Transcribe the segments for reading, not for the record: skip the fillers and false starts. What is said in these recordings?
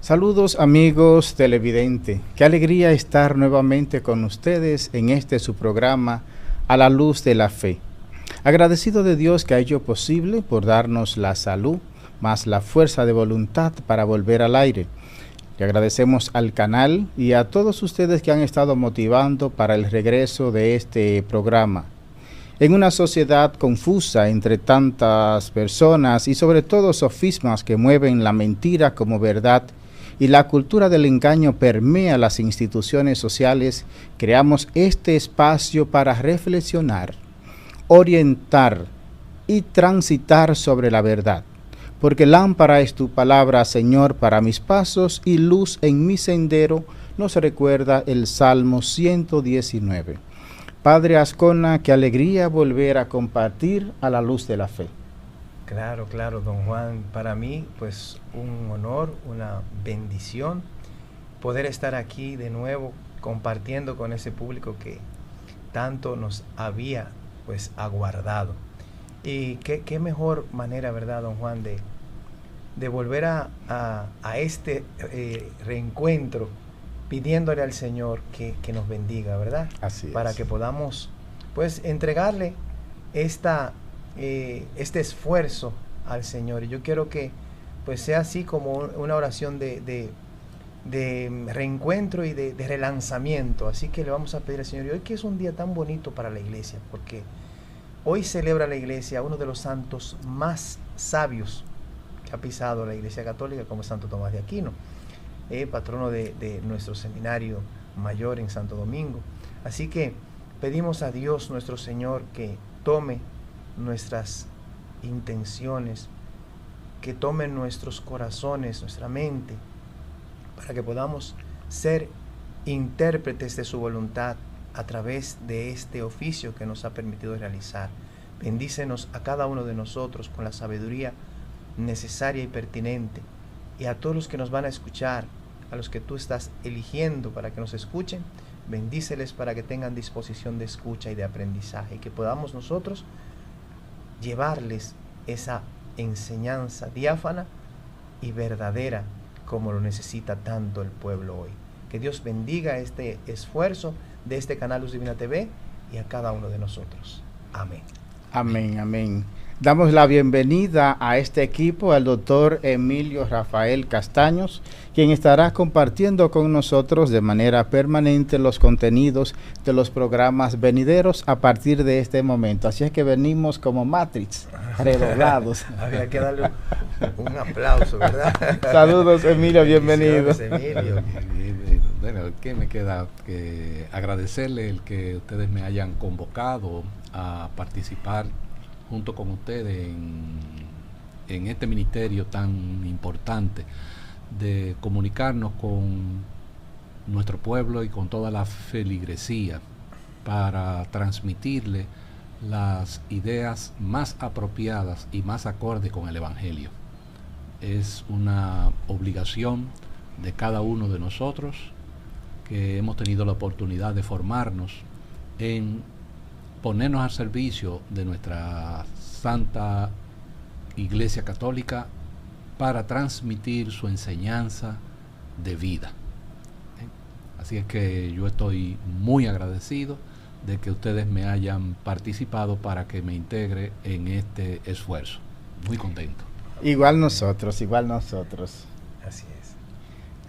Saludos amigos televidentes, qué alegría estar nuevamente con ustedes en su programa A la Luz de la Fe. Agradecido de Dios que ha hecho posible por darnos la salud, más la fuerza de voluntad para volver al aire. Le agradecemos al canal y a todos ustedes que han estado motivando para el regreso de este programa. En una sociedad confusa entre tantas personas y sobre todo sofismas que mueven la mentira como verdad, y la cultura del engaño permea las instituciones sociales, creamos este espacio para reflexionar, orientar y transitar sobre la verdad. Porque lámpara es tu palabra, Señor, para mis pasos y luz en mi sendero, nos recuerda el Salmo 119. Padre Azcona, qué alegría volver a compartir a la luz de la fe. Claro, don Juan, para mí pues un honor, una bendición poder estar aquí de nuevo compartiendo con ese público que tanto nos había pues aguardado. Y qué mejor manera, ¿verdad, don Juan, de volver a este reencuentro pidiéndole al Señor que nos bendiga, ¿verdad? Así es. Para que podamos pues entregarle este esfuerzo al Señor. Y yo quiero que pues sea así como una oración de reencuentro y de relanzamiento. Así que le vamos a pedir al Señor, y hoy que es un día tan bonito para la iglesia, porque hoy celebra la iglesia a uno de los santos más sabios que ha pisado la iglesia católica, como Santo Tomás de Aquino, patrono de nuestro seminario mayor en Santo Domingo. Así que pedimos a Dios nuestro Señor que tome nuestras intenciones, que tome nuestros corazones, nuestra mente, para que podamos ser intérpretes de su voluntad a través de este oficio que nos ha permitido realizar. Bendícenos a cada uno de nosotros con la sabiduría necesaria y pertinente, y a todos los que nos van a escuchar, a los que tú estás eligiendo para que nos escuchen, bendíceles para que tengan disposición de escucha y de aprendizaje, y que podamos nosotros llevarles esa enseñanza diáfana y verdadera como lo necesita tanto el pueblo hoy. Que Dios bendiga este esfuerzo de este canal Luz Divina TV y a cada uno de nosotros. Amén. Amén, amén. Damos la bienvenida a este equipo al doctor Emilio Rafael Castaños, quien estará compartiendo con nosotros de manera permanente los contenidos de los programas venideros a partir de este momento. Así es que venimos como Matrix, redoblados. Había que darle un aplauso, ¿verdad? Saludos, Emilio, bienvenido. Emilio. Bueno, ¿qué me queda? Que agradecerle el que ustedes me hayan convocado a participar junto con ustedes en este ministerio tan importante de comunicarnos con nuestro pueblo y con toda la feligresía para transmitirle las ideas más apropiadas y más acordes con el Evangelio. Es una obligación de cada uno de nosotros que hemos tenido la oportunidad de formarnos en ponernos al servicio de nuestra Santa Iglesia Católica para transmitir su enseñanza de vida. Así es que yo estoy muy agradecido de que ustedes me hayan participado para que me integre en este esfuerzo. Muy contento. Igual nosotros, igual nosotros. Así es.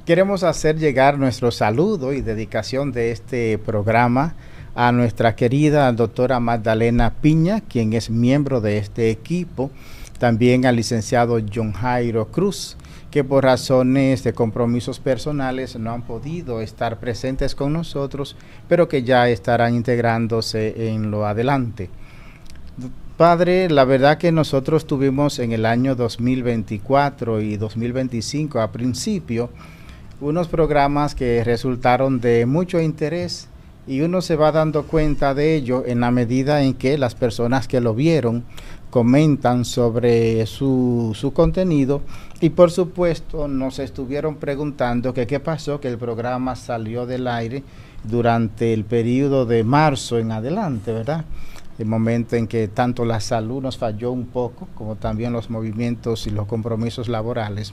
Queremos hacer llegar nuestro saludo y dedicación de este programa a nuestra querida doctora Magdalena Piña, quien es miembro de este equipo, también al licenciado John Jairo Cruz, que por razones de compromisos personales no han podido estar presentes con nosotros, pero que ya estarán integrándose en lo adelante. Padre, la verdad que nosotros tuvimos en el año 2024 y 2025 a principio unos programas que resultaron de mucho interés, y uno se va dando cuenta de ello en la medida en que las personas que lo vieron comentan sobre su contenido, y por supuesto nos estuvieron preguntando que qué pasó, que el programa salió del aire durante el periodo de marzo en adelante, ¿verdad? El momento en que tanto la salud nos falló un poco, como también los movimientos y los compromisos laborales.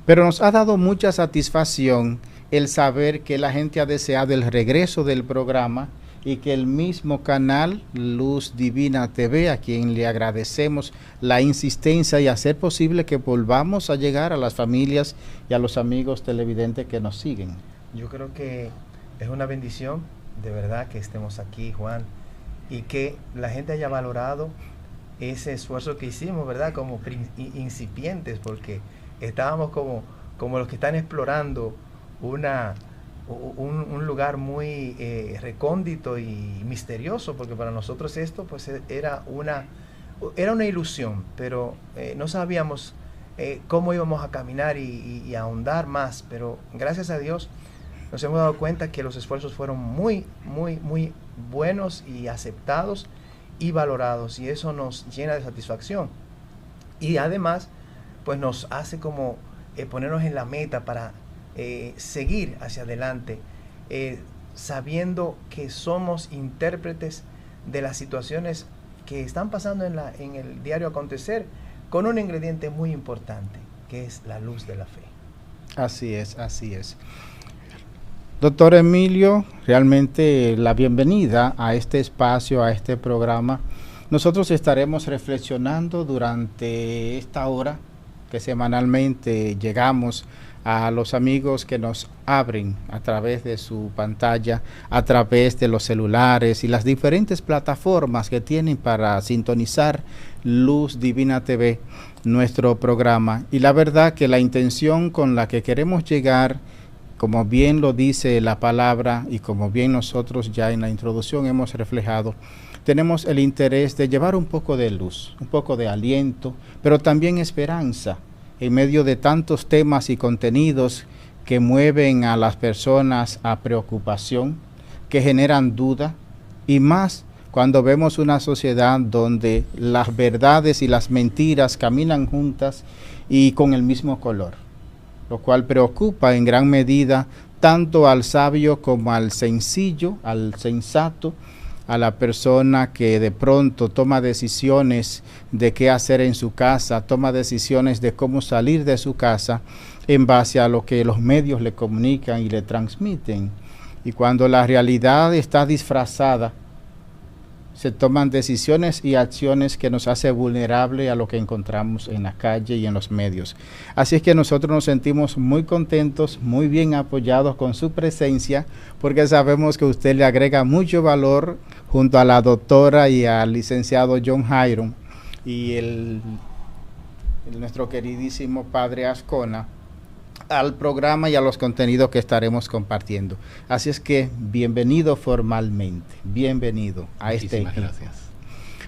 Pero nos ha dado mucha satisfacción el saber que la gente ha deseado el regreso del programa y que el mismo canal Luz Divina TV, a quien le agradecemos la insistencia y hacer posible que volvamos a llegar a las familias y a los amigos televidentes que nos siguen. Yo creo que es una bendición, de verdad, que estemos aquí, Juan, y que la gente haya valorado ese esfuerzo que hicimos, ¿verdad? Como incipientes, porque estábamos como los que están explorando un lugar muy recóndito y misterioso, porque para nosotros esto pues era una ilusión, pero no sabíamos cómo íbamos a caminar y a ahondar más, pero gracias a Dios nos hemos dado cuenta que los esfuerzos fueron muy buenos y aceptados y valorados, y eso nos llena de satisfacción. Y además, pues nos hace como ponernos en la meta para seguir hacia adelante, sabiendo que somos intérpretes de las situaciones que están pasando en el diario acontecer, con un ingrediente muy importante, que es la luz de la fe. Así es, así es. Doctor Emilio, realmente la bienvenida a este espacio, a este programa. Nosotros estaremos reflexionando durante esta hora que semanalmente llegamos a los amigos que nos abren a través de su pantalla, a través de los celulares y las diferentes plataformas que tienen para sintonizar Luz Divina TV, nuestro programa. Y la verdad que la intención con la que queremos llegar, como bien lo dice la palabra y como bien nosotros ya en la introducción hemos reflejado, tenemos el interés de llevar un poco de luz, un poco de aliento, pero también esperanza en medio de tantos temas y contenidos que mueven a las personas a preocupación, que generan duda, y más cuando vemos una sociedad donde las verdades y las mentiras caminan juntas y con el mismo color, lo cual preocupa en gran medida tanto al sabio como al sencillo, al sensato, a la persona que de pronto toma decisiones de qué hacer en su casa, toma decisiones de cómo salir de su casa en base a lo que los medios le comunican y le transmiten. Y cuando la realidad está disfrazada, se toman decisiones y acciones que nos hace vulnerable a lo que encontramos en la calle y en los medios. Así es que nosotros nos sentimos muy contentos, muy bien apoyados con su presencia, porque sabemos que usted le agrega mucho valor junto a la doctora y al licenciado John Hiram y nuestro queridísimo padre Ascona, al programa y a los contenidos que estaremos compartiendo. Así es que bienvenido formalmente, bienvenido a este equipo. Gracias.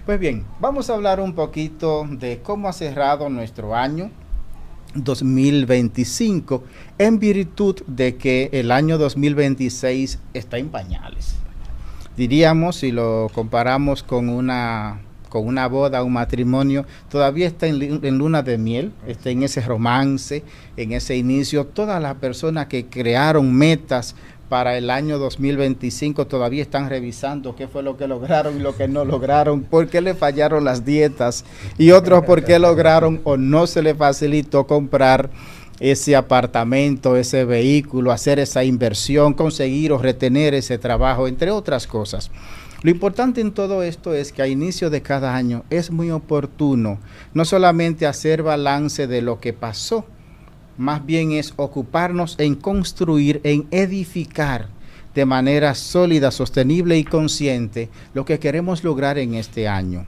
Pues bien, vamos a hablar un poquito de cómo ha cerrado nuestro año 2025 en virtud de que el año 2026 está en pañales. Diríamos, si lo comparamos con una boda, un matrimonio, todavía está en luna de miel, está en ese romance, en ese inicio. Todas las personas que crearon metas para el año 2025 todavía están revisando qué fue lo que lograron y lo que no lograron, por qué le fallaron las dietas y otros por qué lograron o no se le facilitó comprar ese apartamento, ese vehículo, hacer esa inversión, conseguir o retener ese trabajo, entre otras cosas. Lo importante en todo esto es que a inicio de cada año es muy oportuno no solamente hacer balance de lo que pasó, más bien es ocuparnos en construir, en edificar de manera sólida, sostenible y consciente lo que queremos lograr en este año,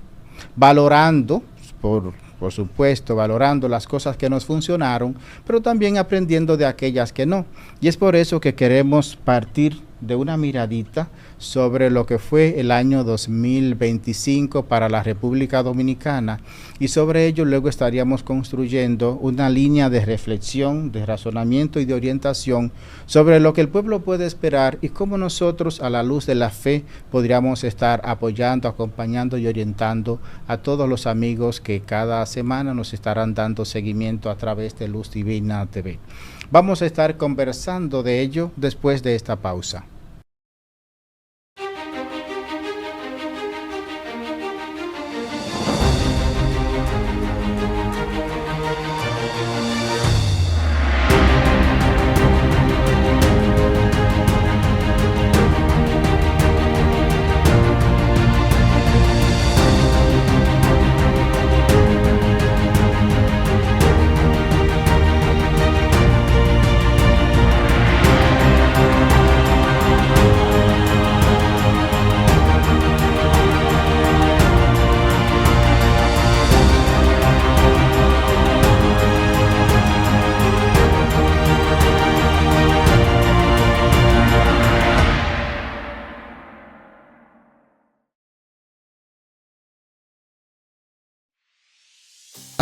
valorando, por supuesto, valorando las cosas que nos funcionaron, pero también aprendiendo de aquellas que no. Y es por eso que queremos partir de una miradita sobre lo que fue el año 2025 para la República Dominicana, y sobre ello luego estaríamos construyendo una línea de reflexión, de razonamiento y de orientación sobre lo que el pueblo puede esperar y cómo nosotros, a la luz de la fe, podríamos estar apoyando, acompañando y orientando a todos los amigos que cada semana nos estarán dando seguimiento a través de Luz Divina TV. Vamos a estar conversando de ello después de esta pausa.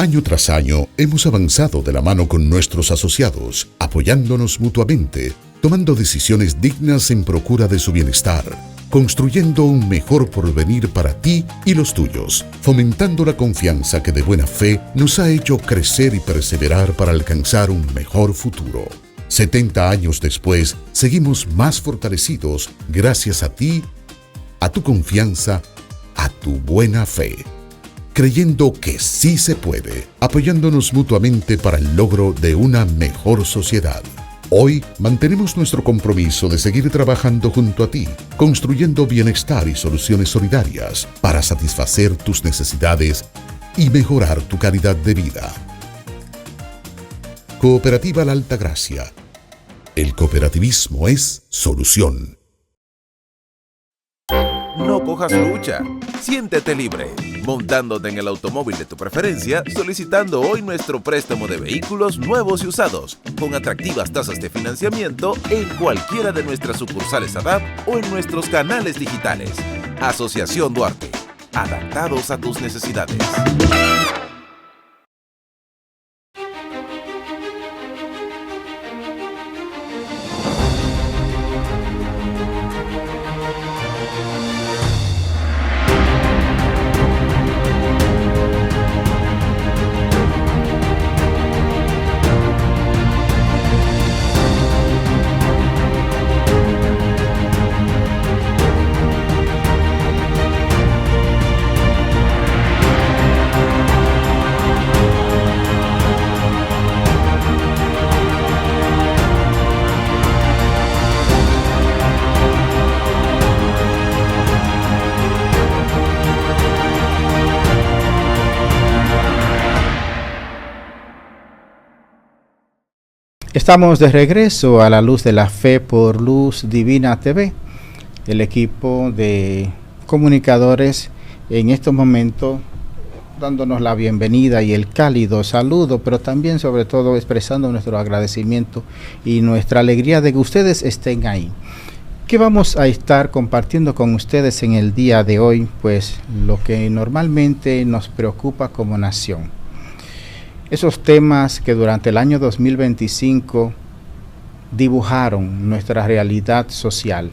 Año tras año hemos avanzado de la mano con nuestros asociados, apoyándonos mutuamente, tomando decisiones dignas en procura de su bienestar, construyendo un mejor porvenir para ti y los tuyos, fomentando la confianza que de buena fe nos ha hecho crecer y perseverar para alcanzar un mejor futuro. 70 años después, seguimos más fortalecidos gracias a ti, a tu confianza, a tu buena fe, creyendo que sí se puede, apoyándonos mutuamente para el logro de una mejor sociedad. Hoy mantenemos nuestro compromiso de seguir trabajando junto a ti, construyendo bienestar y soluciones solidarias para satisfacer tus necesidades y mejorar tu calidad de vida. Cooperativa La Altagracia. El cooperativismo es solución. No cojas lucha. Siéntete libre, montándote en el automóvil de tu preferencia, solicitando hoy nuestro préstamo de vehículos nuevos y usados, con atractivas tasas de financiamiento en cualquiera de nuestras sucursales ADAP o en nuestros canales digitales. Asociación Duarte, adaptados a tus necesidades. Estamos de regreso a la luz de la fe por Luz Divina TV. El equipo de comunicadores en estos momentos dándonos la bienvenida y el cálido saludo, pero también sobre todo expresando nuestro agradecimiento y nuestra alegría de que ustedes estén ahí. ¿Qué vamos a estar compartiendo con ustedes en el día de hoy? Pues lo que normalmente nos preocupa como nación. Esos temas que durante el año 2025 dibujaron nuestra realidad social.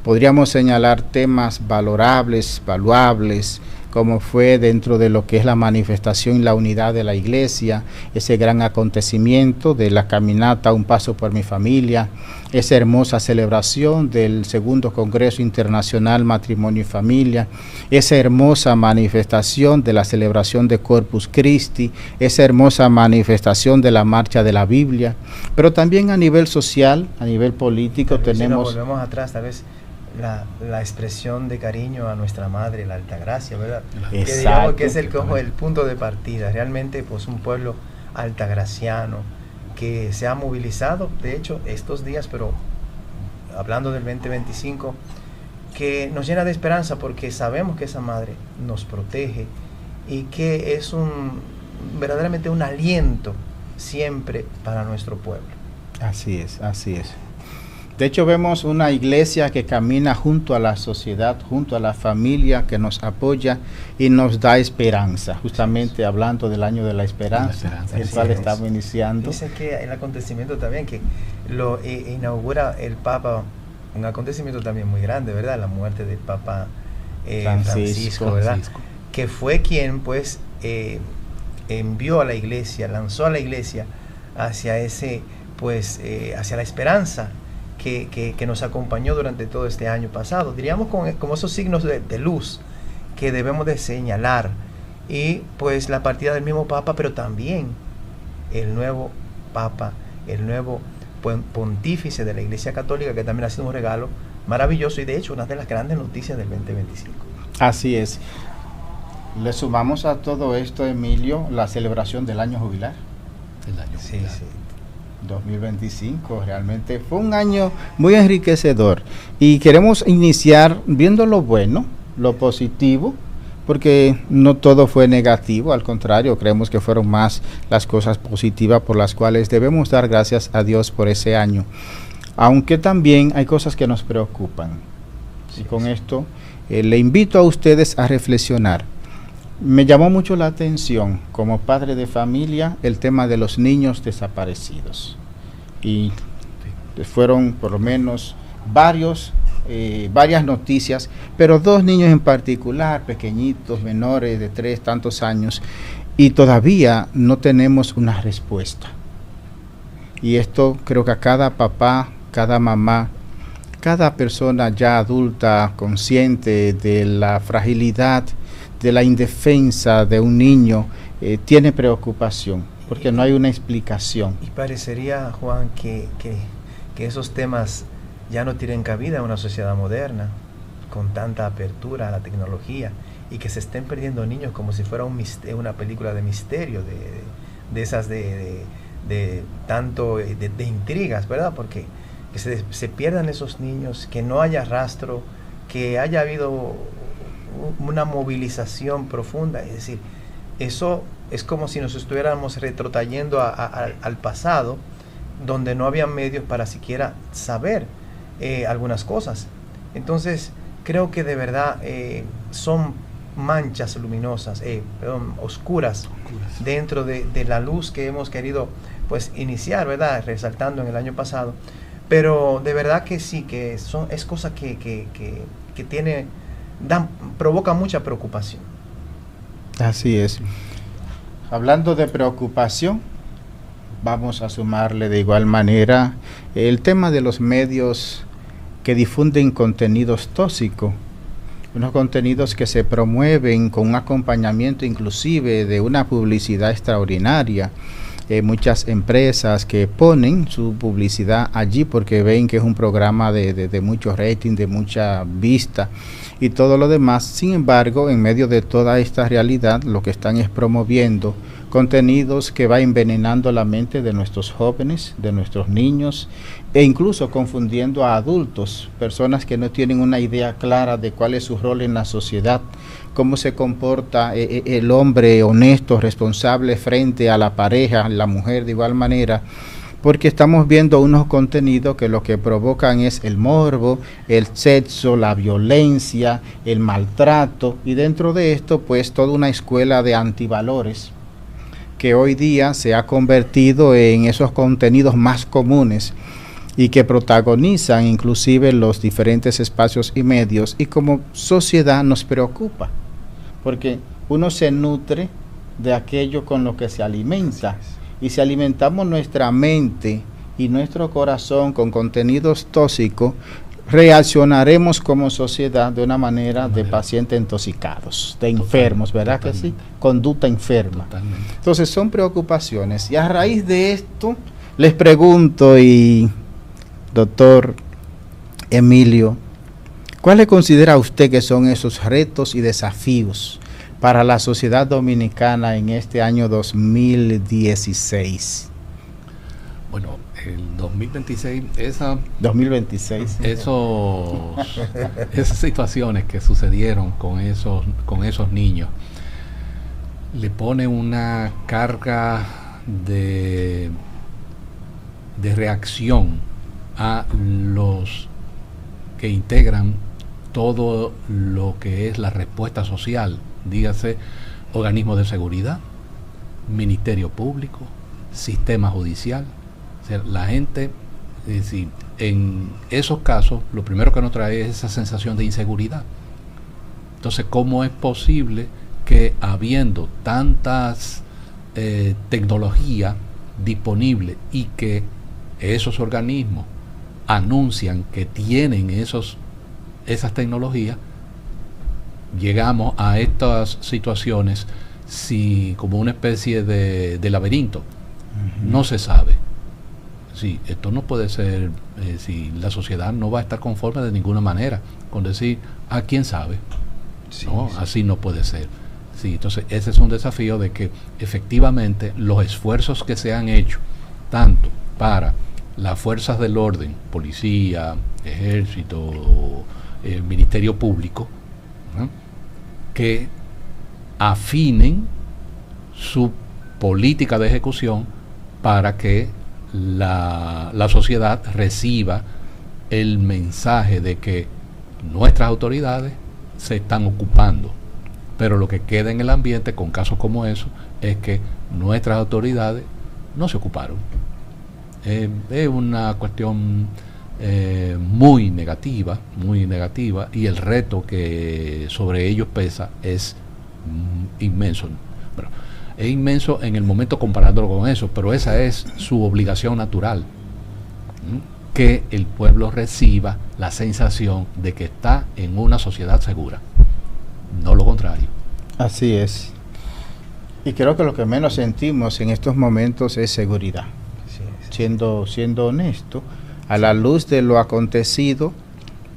Podríamos señalar temas valorables, valuables, como fue dentro de lo que es la manifestación y la unidad de la iglesia, ese gran acontecimiento de la caminata Un Paso por mi Familia, esa hermosa celebración del segundo Congreso Internacional Matrimonio y Familia, esa hermosa manifestación de la celebración de Corpus Christi, esa hermosa manifestación de la Marcha de la Biblia, pero también a nivel social, a nivel político Pero tenemos... Si nos volvemos atrás, tal vez la expresión de cariño a nuestra madre, la Altagracia, ¿verdad? Exacto, que digamos que es como el punto de partida. Realmente, pues un pueblo altagraciano que se ha movilizado, de hecho, estos días, pero hablando del 2025, que nos llena de esperanza porque sabemos que esa madre nos protege y que es verdaderamente un aliento siempre para nuestro pueblo. Así es, así es. De hecho, vemos una iglesia que camina junto a la sociedad, junto a la familia, que nos apoya y nos da esperanza. Justamente hablando del año de la esperanza, el cual estamos iniciando. Dice que el acontecimiento también, que lo inaugura el Papa, un acontecimiento también muy grande, ¿verdad? La muerte del Papa Francisco, ¿verdad? Que fue quien, pues, envió a la iglesia, lanzó a la iglesia hacia ese, pues, hacia la esperanza que nos acompañó durante todo este año pasado. Diríamos como esos signos de luz que debemos de señalar. Y pues la partida del mismo Papa, pero también el nuevo Papa, el nuevo pontífice de la Iglesia Católica, que también ha sido un regalo maravilloso y de hecho una de las grandes noticias del 2025. Así es. Le sumamos a todo esto, Emilio, la celebración del año jubilar. Sí. 2025 realmente fue un año muy enriquecedor y queremos iniciar viendo lo bueno, lo positivo, porque no todo fue negativo, al contrario, creemos que fueron más las cosas positivas por las cuales debemos dar gracias a Dios por ese año, aunque también hay cosas que nos preocupan. Y con esto le invito a ustedes a reflexionar. Me llamó mucho la atención como padre de familia el tema de los niños desaparecidos. Y fueron por lo menos varias noticias, pero 2 niños en particular, pequeñitos, menores de 3 tantos años, y todavía no tenemos una respuesta. Y esto creo que a cada papá, cada mamá, cada persona ya adulta, consciente de la fragilidad, de la indefensa de un niño, tiene preocupación, porque no hay una explicación. Y parecería, Juan, que esos temas ya no tienen cabida en una sociedad moderna, con tanta apertura a la tecnología, y que se estén perdiendo niños como si fuera una película de misterio, de esas de intrigas, ¿verdad? Porque que se pierdan esos niños, que no haya rastro, que haya habido una movilización profunda. Es decir, eso es como si nos estuviéramos retrotrayendo al pasado, donde no había medios para siquiera saber algunas cosas. Entonces, creo que de verdad son manchas luminosas, oscuras, dentro de la luz que hemos querido pues iniciar, ¿verdad? Resaltando en el año pasado. Pero de verdad que sí, que es cosa que provoca mucha preocupación. Así es. Hablando de preocupación, vamos a sumarle de igual manera el tema de los medios que difunden contenidos tóxicos, unos contenidos que se promueven con un acompañamiento inclusive de una publicidad extraordinaria. Muchas empresas que ponen su publicidad allí porque ven que es un programa de mucho rating, de mucha vista y todo lo demás. Sin embargo, en medio de toda esta realidad, lo que están es promoviendo contenidos que va envenenando la mente de nuestros jóvenes, de nuestros niños, e incluso confundiendo a adultos, personas que no tienen una idea clara de cuál es su rol en la sociedad, cómo se comporta el hombre honesto, responsable frente a la pareja, la mujer de igual manera, porque estamos viendo unos contenidos que lo que provocan es el morbo, el sexo, la violencia, el maltrato, y dentro de esto pues toda una escuela de antivalores que hoy día se ha convertido en esos contenidos más comunes y que protagonizan inclusive los diferentes espacios y medios, y como sociedad nos preocupa, porque uno se nutre de aquello con lo que se alimenta, y si alimentamos nuestra mente y nuestro corazón con contenidos tóxicos, reaccionaremos como sociedad de una manera de pacientes intoxicados, de enfermos, ¿verdad que sí? Conducta enferma. Totalmente. Entonces son preocupaciones, y a raíz de esto les pregunto, y doctor Emilio, ¿cuáles considera usted que son esos retos y desafíos para la sociedad dominicana en este año 2016? Bueno, el 2026, esas situaciones que sucedieron con esos niños, le pone una carga de reacción a los que integran todo lo que es la respuesta social, dígase organismos de seguridad, Ministerio Público, sistema judicial. O sea, la gente, es decir, en esos casos, lo primero que nos trae es esa sensación de inseguridad. Entonces, ¿cómo es posible que habiendo tantas tecnología disponible y que esos organismos anuncian que tienen esas tecnologías, llegamos a estas situaciones como una especie de laberinto? Uh-huh. No se sabe. Sí, esto no puede ser, la sociedad no va a estar conforme de ninguna manera con decir, quién sabe. Sí, no, sí. Así no puede ser. Sí, entonces ese es un desafío de que efectivamente los esfuerzos que se han hecho, tanto para las fuerzas del orden, policía, ejército, Ministerio Público, ¿no?, que afinen su política de ejecución para que la sociedad reciba el mensaje de que nuestras autoridades se están ocupando Pero lo que queda en el ambiente con casos como eso es que nuestras autoridades no se ocuparon. Es una cuestión muy negativa, y el reto que sobre ellos pesa es inmenso. Bueno, es inmenso en el momento comparándolo con eso, pero esa es su obligación natural, que el pueblo reciba la sensación de que está en una sociedad segura, no lo contrario. Así es. Y creo que lo que menos sentimos en estos momentos es seguridad. Siendo honesto, a la luz de lo acontecido,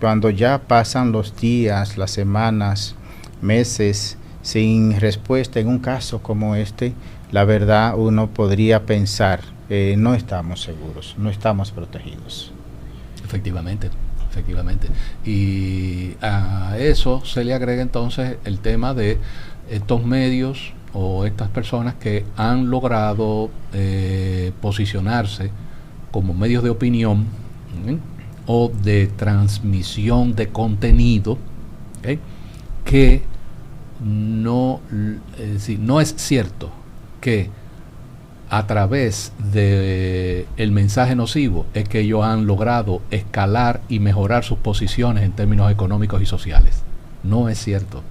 cuando ya pasan los días, las semanas, meses sin respuesta en un caso como este, la verdad uno podría pensar, no estamos seguros, no estamos protegidos. Efectivamente. Y a eso se le agrega entonces el tema de estos medios o estas personas que han logrado posicionarse como medios de opinión o de transmisión de contenido, que no es cierto que a través de el mensaje nocivo es que ellos han logrado escalar y mejorar sus posiciones en términos económicos y sociales. No es cierto.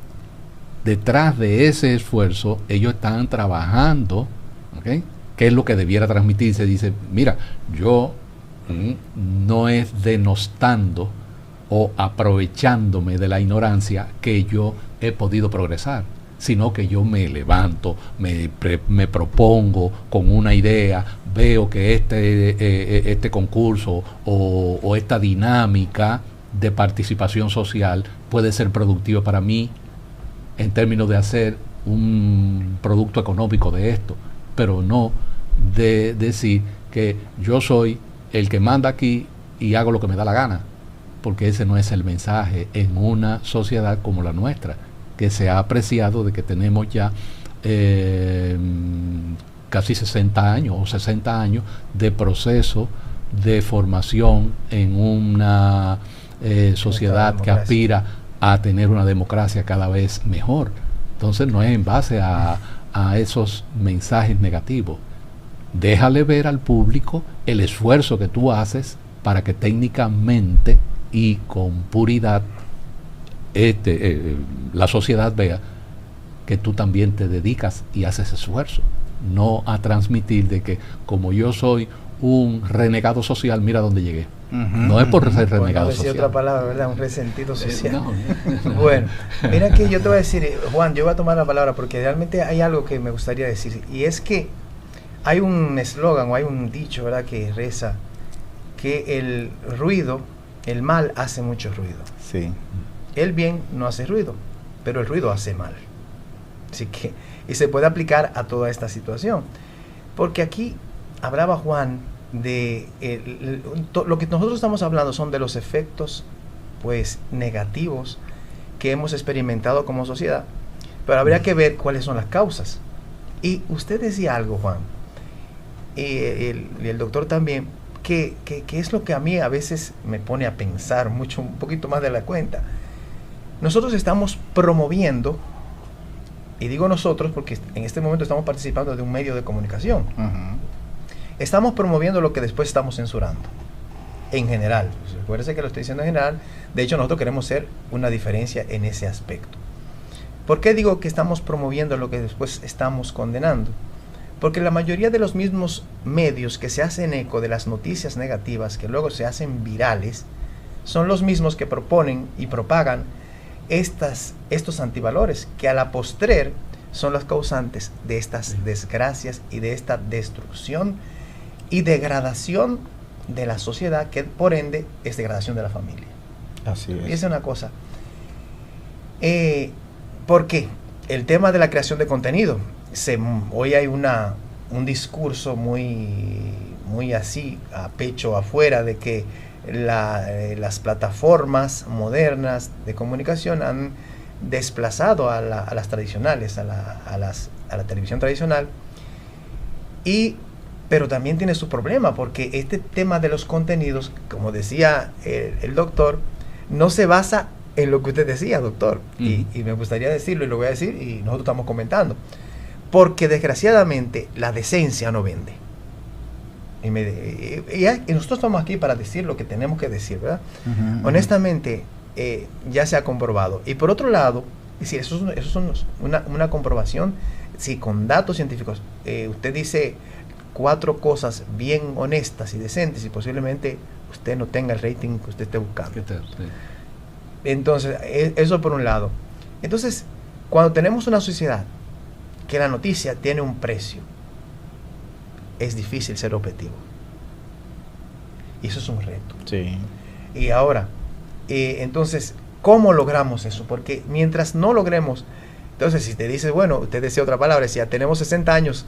Detrás de ese esfuerzo ellos están trabajando, ¿okay? ¿Qué es lo que debiera transmitirse? Dice, mira, yo no es denostando o aprovechándome de la ignorancia que yo he podido progresar, sino que yo me levanto, me propongo con una idea, veo que este concurso o esta dinámica de participación social puede ser productiva para mí en términos de hacer un producto económico de esto, pero no de decir que yo soy el que manda aquí y hago lo que me da la gana, porque ese no es el mensaje en una sociedad como la nuestra, que se ha apreciado de que tenemos ya casi 60 años o 60 años de proceso de formación en una sociedad que aspira a tener una democracia cada vez mejor. Entonces no es en base a esos mensajes negativos. Déjale ver al público el esfuerzo que tú haces para que técnicamente y con puridad la sociedad vea que tú también te dedicas y haces esfuerzo, no a transmitir de que como yo soy un renegado social, mira dónde llegué. No es por ser renegado social. Otra palabra, ¿verdad? Un resentido social. Bueno, mira que yo te voy a decir, Juan, yo voy a tomar la palabra porque realmente hay algo que me gustaría decir, y es que hay un eslogan o hay un dicho, ¿verdad?, que reza que el ruido, el mal hace mucho ruido. Sí. El bien no hace ruido, pero el ruido hace mal. Así que, y se puede aplicar a toda esta situación. Porque aquí hablaba Juan de lo que nosotros estamos hablando son de los efectos pues negativos que hemos experimentado como sociedad, pero habría que ver cuáles son las causas. Y usted decía algo, Juan, y el doctor también, que es lo que a mí a veces me pone a pensar mucho, un poquito más de la cuenta. Nosotros estamos promoviendo, y digo nosotros porque en este momento estamos participando de un medio de comunicación. Estamos promoviendo lo que después estamos censurando, en general. Pues recuérdese que lo estoy diciendo en general. De hecho, nosotros queremos ser una diferencia en ese aspecto. ¿Por qué digo que estamos promoviendo lo que después estamos condenando? Porque la mayoría de los mismos medios que se hacen eco de las noticias negativas, que luego se hacen virales, son los mismos que proponen y propagan estos antivalores, que a la postrer son los causantes de estas desgracias y de esta destrucción y degradación de la sociedad, que por ende es degradación de la familia. Así es. Y esa es una cosa. ¿Por qué? El tema de la creación de contenido. Hoy hay un discurso muy así, a pecho afuera, de que las plataformas modernas de comunicación han desplazado a las tradicionales, a la televisión tradicional, pero también tiene su problema, porque este tema de los contenidos, como decía el doctor, no se basa en lo que usted decía, doctor, y me gustaría decirlo y lo voy a decir y nosotros estamos comentando, porque desgraciadamente la decencia no vende. Y nosotros estamos aquí para decir lo que tenemos que decir, ¿verdad? Honestamente, ya se ha comprobado. Y por otro lado, si eso es una comprobación, si con datos científicos, usted dice 4 cosas bien honestas y decentes y posiblemente usted no tenga el rating que usted esté buscando. Sí. Entonces, eso por un lado. Entonces, cuando tenemos una sociedad que la noticia tiene un precio, es difícil ser objetivo. Y eso es un reto. Sí. Y ahora, entonces, ¿cómo logramos eso? Porque mientras no logremos, entonces si te dices, bueno, usted decía otra palabra, decía, tenemos 60 años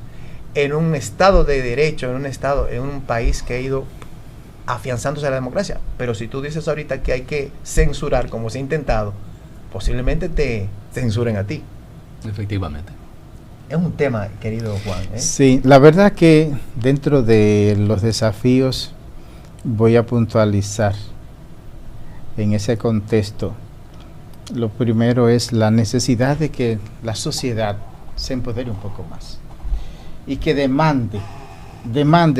en un estado de derecho, en un país que ha ido afianzándose a la democracia, pero si tú dices ahorita que hay que censurar como se ha intentado, posiblemente te censuren a ti. Efectivamente. Es un tema, querido Juan, ¿eh? Sí, la verdad que dentro de los desafíos voy a puntualizar en ese contexto. Lo primero es la necesidad de que la sociedad se empodere un poco más y que demande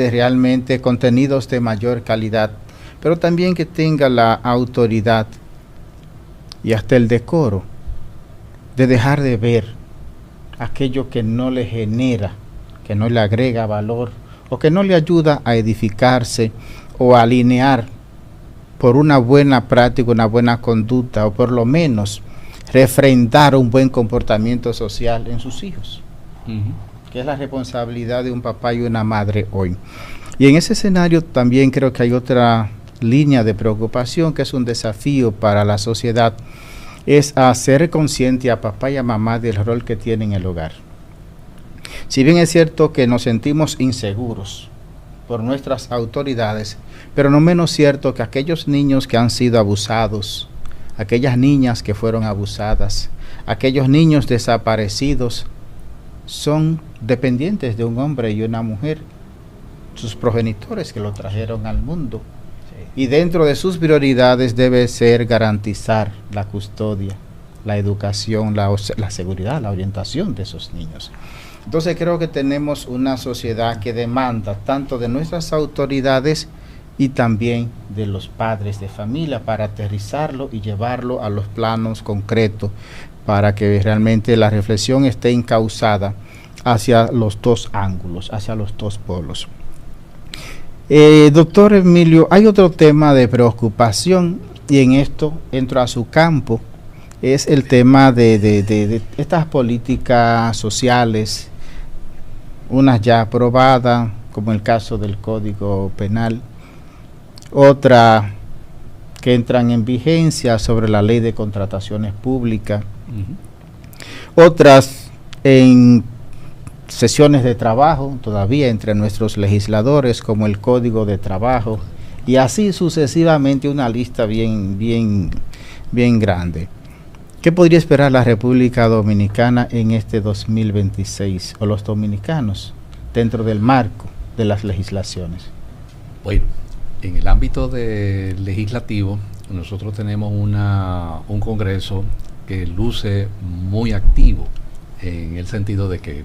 realmente contenidos de mayor calidad, pero también que tenga la autoridad y hasta el decoro de dejar de ver aquello que no le genera, que no le agrega valor o que no le ayuda a edificarse o a alinear por una buena práctica, una buena conducta o por lo menos refrendar un buen comportamiento social en sus hijos. Que es la responsabilidad de un papá y una madre hoy. Y en ese escenario también creo que hay otra línea de preocupación que es un desafío para la sociedad, es hacer consciente a papá y a mamá del rol que tiene en el hogar. Si bien es cierto que nos sentimos inseguros por nuestras autoridades, pero no menos cierto que aquellos niños que han sido abusados, aquellas niñas que fueron abusadas, aquellos niños desaparecidos, son dependientes de un hombre y una mujer, sus progenitores que lo trajeron al mundo. Sí. Y dentro de sus prioridades debe ser garantizar la custodia, la educación, la seguridad, la orientación de esos niños. Entonces creo que tenemos una sociedad que demanda tanto de nuestras autoridades y también de los padres de familia para aterrizarlo y llevarlo a los planos concretos, para que realmente la reflexión esté encauzada hacia los dos ángulos, hacia los dos polos. Doctor Emilio, hay otro tema de preocupación y en esto entro a su campo, es el tema de estas políticas sociales, unas ya aprobadas, como el caso del Código Penal, otra que entran en vigencia sobre la Ley de Contrataciones Públicas, otras en sesiones de trabajo todavía entre nuestros legisladores, como el Código de Trabajo, y así sucesivamente una lista bien grande. ¿Qué podría esperar la República Dominicana en este 2026 o los dominicanos dentro del marco de las legislaciones? Bueno, en el ámbito legislativo nosotros tenemos un Congreso que luce muy activo en el sentido de que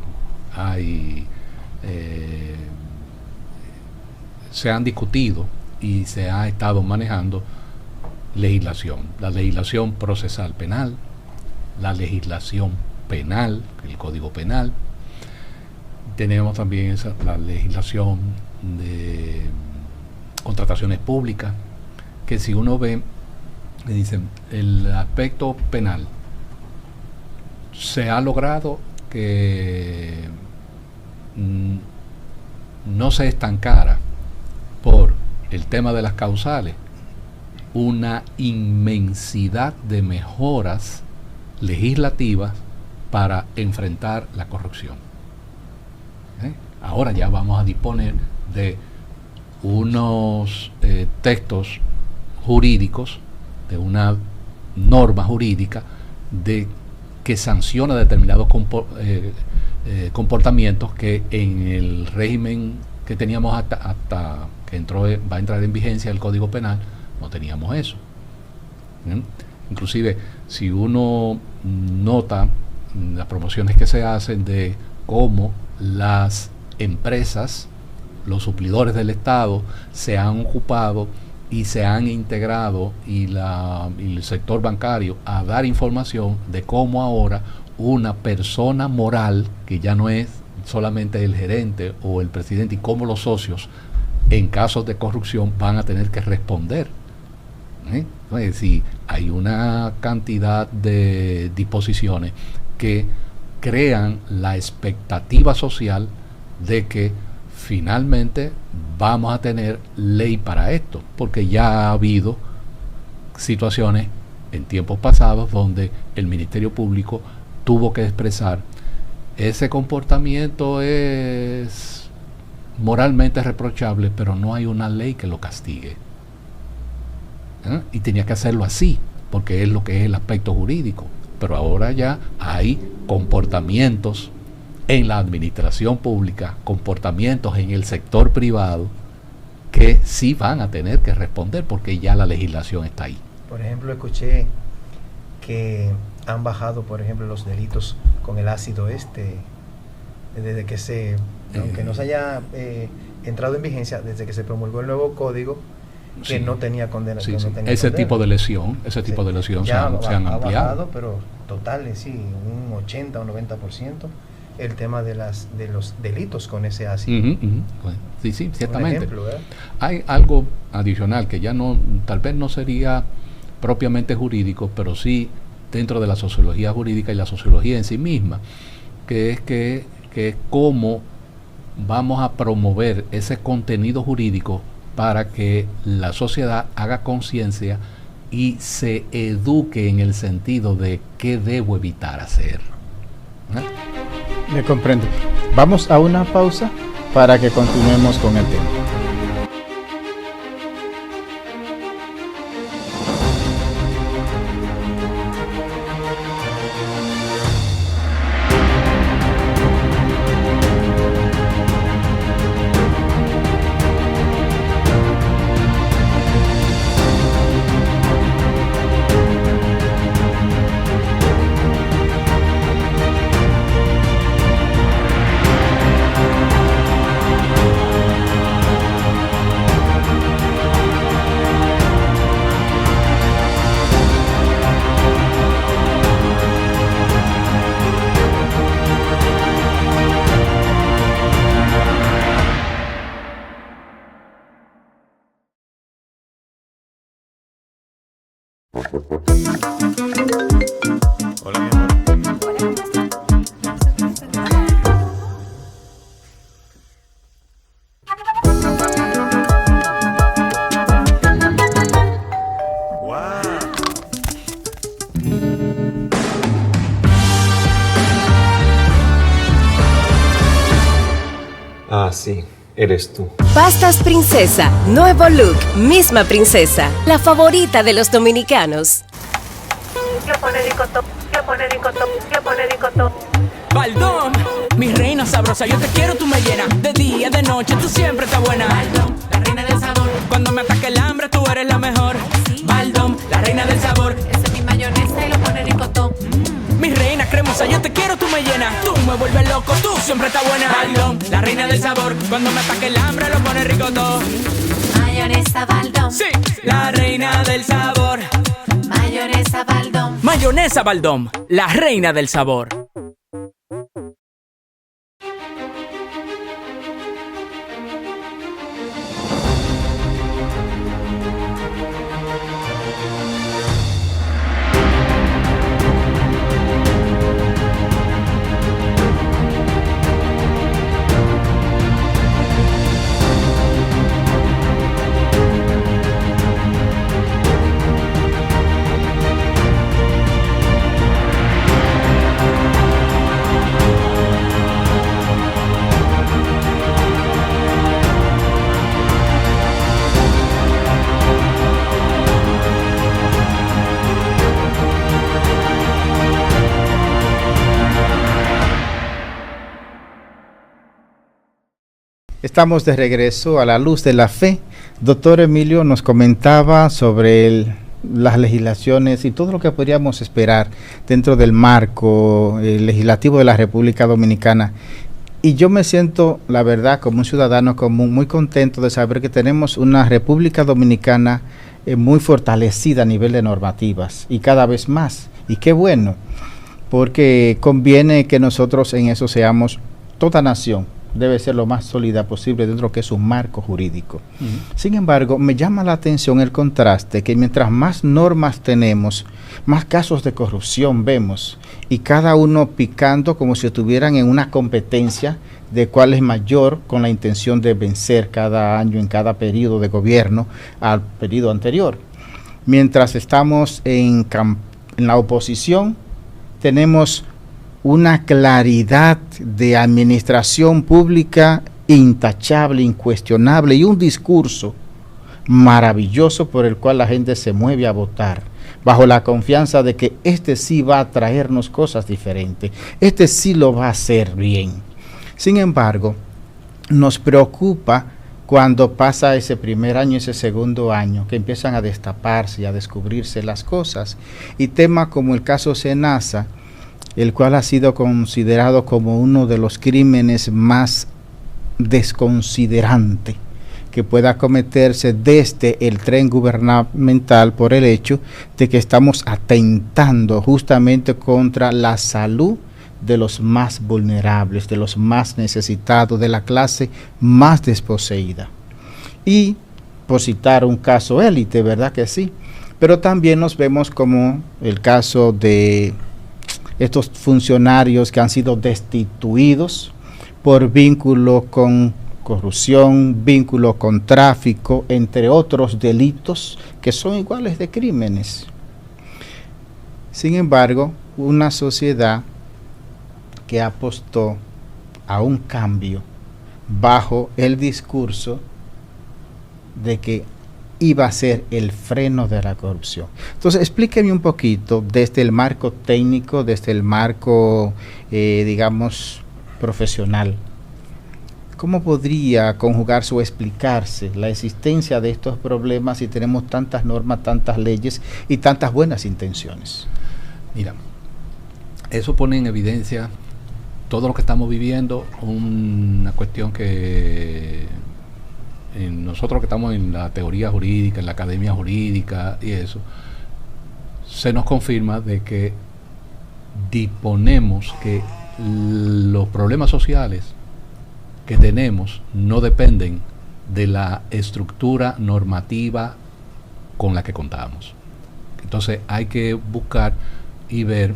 se han discutido y se ha estado manejando legislación, la legislación procesal penal, la legislación penal, el Código Penal, tenemos también la legislación de contrataciones públicas, que si uno ve, le dicen, el aspecto penal se ha logrado que no se estancara por el tema de las causales, una inmensidad de mejoras legislativas para enfrentar la corrupción. Ahora ya vamos a disponer de unos textos jurídicos, de una norma jurídica que sanciona determinados comportamientos que en el régimen que teníamos hasta que va a entrar en vigencia el Código Penal, no teníamos eso. Inclusive, si uno nota las promociones que se hacen de cómo las empresas, los suplidores del Estado, se han ocupado y se han integrado y el sector bancario a dar información de cómo ahora una persona moral, que ya no es solamente el gerente o el presidente, y cómo los socios en casos de corrupción van a tener que responder. Es decir, hay una cantidad de disposiciones que crean la expectativa social de que finalmente vamos a tener ley para esto, porque ya ha habido situaciones en tiempos pasados donde el Ministerio Público tuvo que expresar: ese comportamiento es moralmente reprochable, pero no hay una ley que lo castigue. Y tenía que hacerlo así, porque es lo que es el aspecto jurídico. Pero ahora ya hay comportamientos en la administración pública, comportamientos en el sector privado, que sí van a tener que responder, porque ya la legislación está ahí. Por ejemplo, escuché que han bajado, por ejemplo, los delitos con el ácido desde que aunque no se haya entrado en vigencia, desde que se promulgó el nuevo código, que sí, no tenía condena. Sí, que sí. No tenía ese condena. tipo de lesión, se han ampliado. Bajado, pero total, sí, un 80 o 90%, el tema de los delitos con ese ácido. Bueno, sí, ciertamente. Un ejemplo, hay algo adicional que ya no, tal vez no sería propiamente jurídico, pero sí dentro de la sociología jurídica y la sociología en sí misma, que es cómo vamos a promover ese contenido jurídico para que la sociedad haga conciencia y se eduque en el sentido de qué debo evitar hacer. Me comprendo. Vamos a una pausa para que continuemos con el tema. Hola, mi amor. Ah, sí, eres tú. Pastas Princesa, nuevo look, misma princesa, la favorita de los dominicanos. Baldón, mi reina sabrosa, yo te quiero, tú me llenas. De día, de noche, tú siempre estás buena. Baldón, la reina del sabor. Cuando me ataque el hambre, tú eres la mejor. Sí. Baldón, la reina del sabor. Esa es mi mayonesa y lo pone ricotón. Mi reina cremosa, yo te quiero, tú me llenas. Tú me vuelves loco, tú siempre estás buena. Baldón, la reina del sabor. Cuando me ataque el hambre, lo pone ricotón. Mayonesa Baldón. Sí, la reina del sabor. Mayonesa Baldón. Mayonesa Baldón, la reina del sabor. Estamos de regreso a la luz de la fe. Doctor Emilio nos comentaba sobre las legislaciones y todo lo que podríamos esperar dentro del marco legislativo de la República Dominicana. Y yo me siento, la verdad, como un ciudadano común, muy contento de saber que tenemos una República Dominicana muy fortalecida a nivel de normativas y cada vez más. Y qué bueno, porque conviene que nosotros en eso seamos, toda nación debe ser lo más sólida posible dentro de lo que es un marco jurídico. Sin embargo, me llama la atención el contraste que mientras más normas tenemos, más casos de corrupción vemos, y cada uno picando como si estuvieran en una competencia de cuál es mayor, con la intención de vencer cada año en cada periodo de gobierno al periodo anterior. Mientras estamos en la oposición, tenemos una claridad de administración pública intachable, incuestionable, y un discurso maravilloso por el cual la gente se mueve a votar, bajo la confianza de que este sí va a traernos cosas diferentes, este sí lo va a hacer bien. Sin embargo, nos preocupa cuando pasa ese primer año, ese segundo año, que empiezan a destaparse y a descubrirse las cosas, y temas como el caso Senasa, el cual ha sido considerado como uno de los crímenes más desconsiderantes que pueda cometerse desde el tren gubernamental, por el hecho de que estamos atentando justamente contra la salud de los más vulnerables, de los más necesitados, de la clase más desposeída. Y por citar un caso élite, ¿verdad que sí? Pero también nos vemos como el caso de estos funcionarios que han sido destituidos por vínculo con corrupción, vínculo con tráfico, entre otros delitos que son iguales de crímenes. Sin embargo, una sociedad que apostó a un cambio bajo el discurso de que iba a ser el freno de la corrupción. Entonces, explíqueme un poquito desde el marco técnico, desde el marco, digamos, profesional. ¿Cómo podría conjugarse o explicarse la existencia de estos problemas si tenemos tantas normas, tantas leyes y tantas buenas intenciones? Mira, eso pone en evidencia todo lo que estamos viviendo, una cuestión que nosotros que estamos en la teoría jurídica, en la academia jurídica y eso, se nos confirma de que disponemos que los problemas sociales que tenemos no dependen de la estructura normativa con la que contamos. Entonces hay que buscar y ver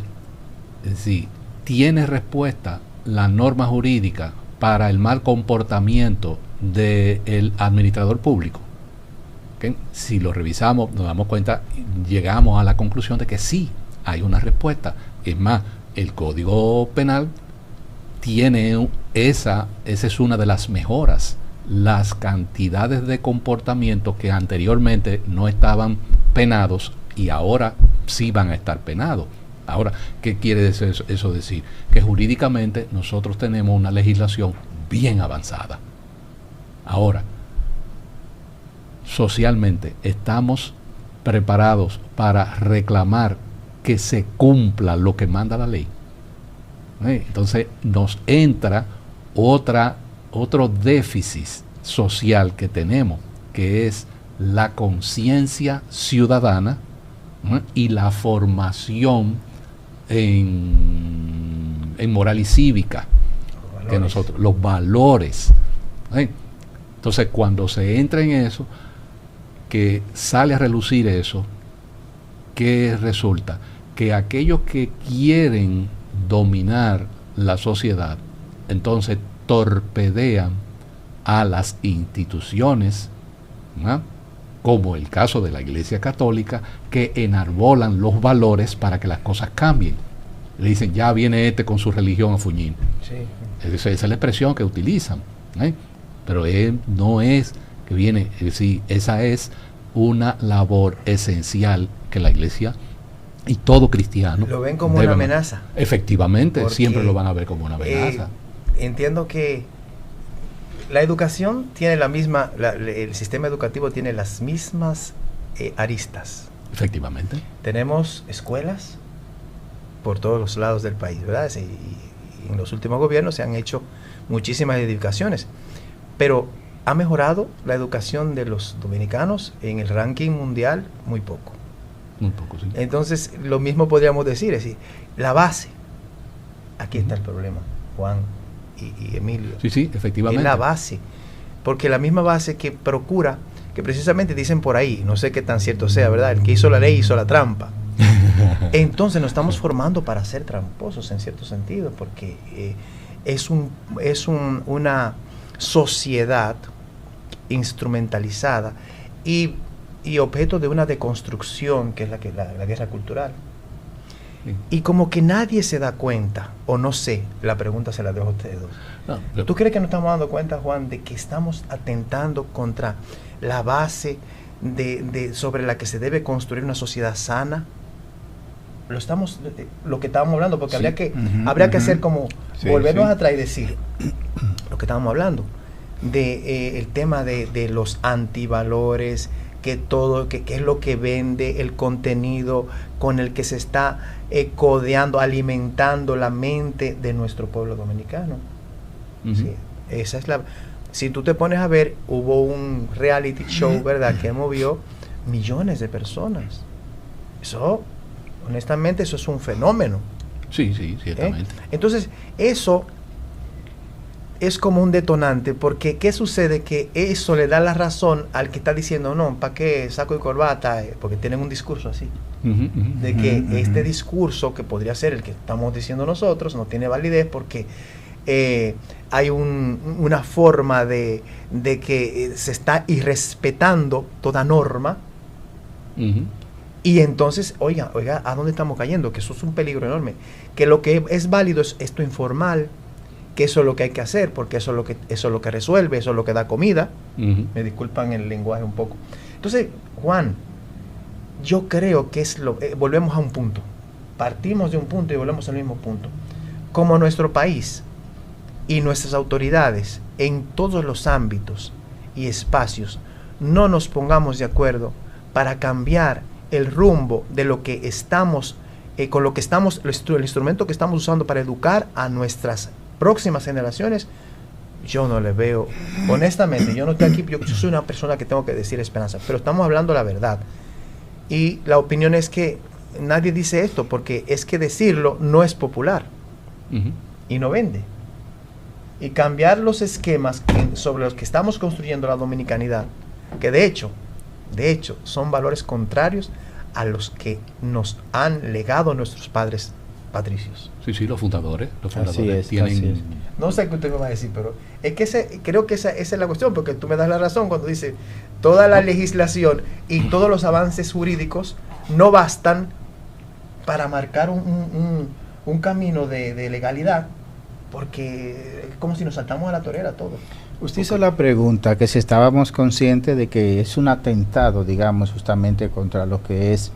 si tiene respuesta la norma jurídica para el mal comportamiento del administrador público. ¿Okay? Si lo revisamos, nos damos cuenta, llegamos a la conclusión de que sí, hay una respuesta. Es más, el Código Penal tiene esa es una de las mejoras. Las cantidades de comportamientos que anteriormente no estaban penados y ahora sí van a estar penados. Ahora, ¿qué quiere eso decir? Que jurídicamente nosotros tenemos una legislación bien avanzada. Ahora, socialmente, ¿estamos preparados para reclamar que se cumpla lo que manda la ley? Entonces nos entra otro déficit social que tenemos, que es la conciencia ciudadana, ¿no? Y la formación en moral y cívica, que nosotros, los valores. Entonces, cuando se entra en eso, que sale a relucir eso, ¿qué resulta? Que aquellos que quieren dominar la sociedad, entonces torpedean a las instituciones, ¿no? Como el caso de la Iglesia Católica, que enarbolan los valores para que las cosas cambien. Le dicen, ya viene con su religión a fuñir. Sí. Esa es la expresión que utilizan, pero no es que viene, es decir, esa es una labor esencial que la Iglesia y todo cristiano lo ven como una amenaza. Efectivamente, porque siempre lo van a ver como una amenaza. Entiendo que la educación tiene la misma, el sistema educativo tiene las mismas aristas. Efectivamente. Tenemos escuelas por todos los lados del país, ¿verdad? Y en los últimos gobiernos se han hecho muchísimas edificaciones, pero ¿ha mejorado la educación de los dominicanos en el ranking mundial? Muy poco. Muy poco, sí. Entonces, lo mismo podríamos decir, es decir, la base, aquí está el problema, Juan y Emilio. Sí, sí, efectivamente. Es la base, porque la misma base que procura, que precisamente dicen por ahí, no sé qué tan cierto sea, ¿verdad? El que hizo la ley hizo la trampa. Entonces nos estamos formando para ser tramposos en cierto sentido, porque es una sociedad instrumentalizada y objeto de una deconstrucción que es la guerra cultural. Sí. Y como que nadie se da cuenta, o no sé, la pregunta se la dejo a ustedes dos. No, ¿Tú crees que no estamos dando cuenta, Juan, de que estamos atentando contra la base sobre la que se debe construir una sociedad sana? Lo que estábamos hablando, porque Sí. habría que hacer como Sí, volvernos sí. atrás y decir lo que estábamos hablando de el tema de los antivalores, que todo, que es lo que vende, el contenido con el que se está codeando, alimentando la mente de nuestro pueblo dominicano. Ujú. Sí, esa es si tú te pones a ver, hubo un reality show, ¿verdad?, que movió millones de personas. Eso, honestamente, eso es un fenómeno. Sí, sí, ciertamente. Entonces, eso es como un detonante, porque ¿qué sucede? Que eso le da la razón al que está diciendo, no, ¿para qué saco y corbata? Porque tienen un discurso así, Ujú, ujú. de que Ujú, este ujú. discurso, que podría ser el que estamos diciendo nosotros, no tiene validez porque hay una forma de que se está irrespetando toda norma. Ujú. Y entonces, oiga, ¿a dónde estamos cayendo? Que eso es un peligro enorme. Que lo que es válido es esto informal, que eso es lo que hay que hacer, porque eso es lo que resuelve, eso es lo que da comida. Ujú. Me disculpan el lenguaje un poco. Entonces, Juan, yo creo que volvemos a un punto. Partimos de un punto y volvemos al mismo punto. Como nuestro país y nuestras autoridades en todos los ámbitos y espacios no nos pongamos de acuerdo para cambiar el rumbo de lo que estamos, con lo que estamos, el instrumento que estamos usando para educar a nuestras próximas generaciones, yo no le veo, honestamente, yo no estoy aquí, yo soy una persona que tengo que decir esperanza, pero estamos hablando la verdad. Y la opinión es que nadie dice esto, porque es que decirlo no es popular Ujú. y no vende. Y cambiar los esquemas sobre los que estamos construyendo la dominicanidad, que de hecho, son valores contrarios a los que nos han legado nuestros padres patricios. Sí, sí, los fundadores Así es, tienen... así es. No sé qué usted me va a decir, pero es que creo que esa es la cuestión, porque tú me das la razón cuando dice toda la legislación y todos los avances jurídicos no bastan para marcar un camino de legalidad, porque es como si nos saltamos a la torera todo. Usted hizo la pregunta que si estábamos conscientes de que es un atentado, digamos, justamente contra lo que es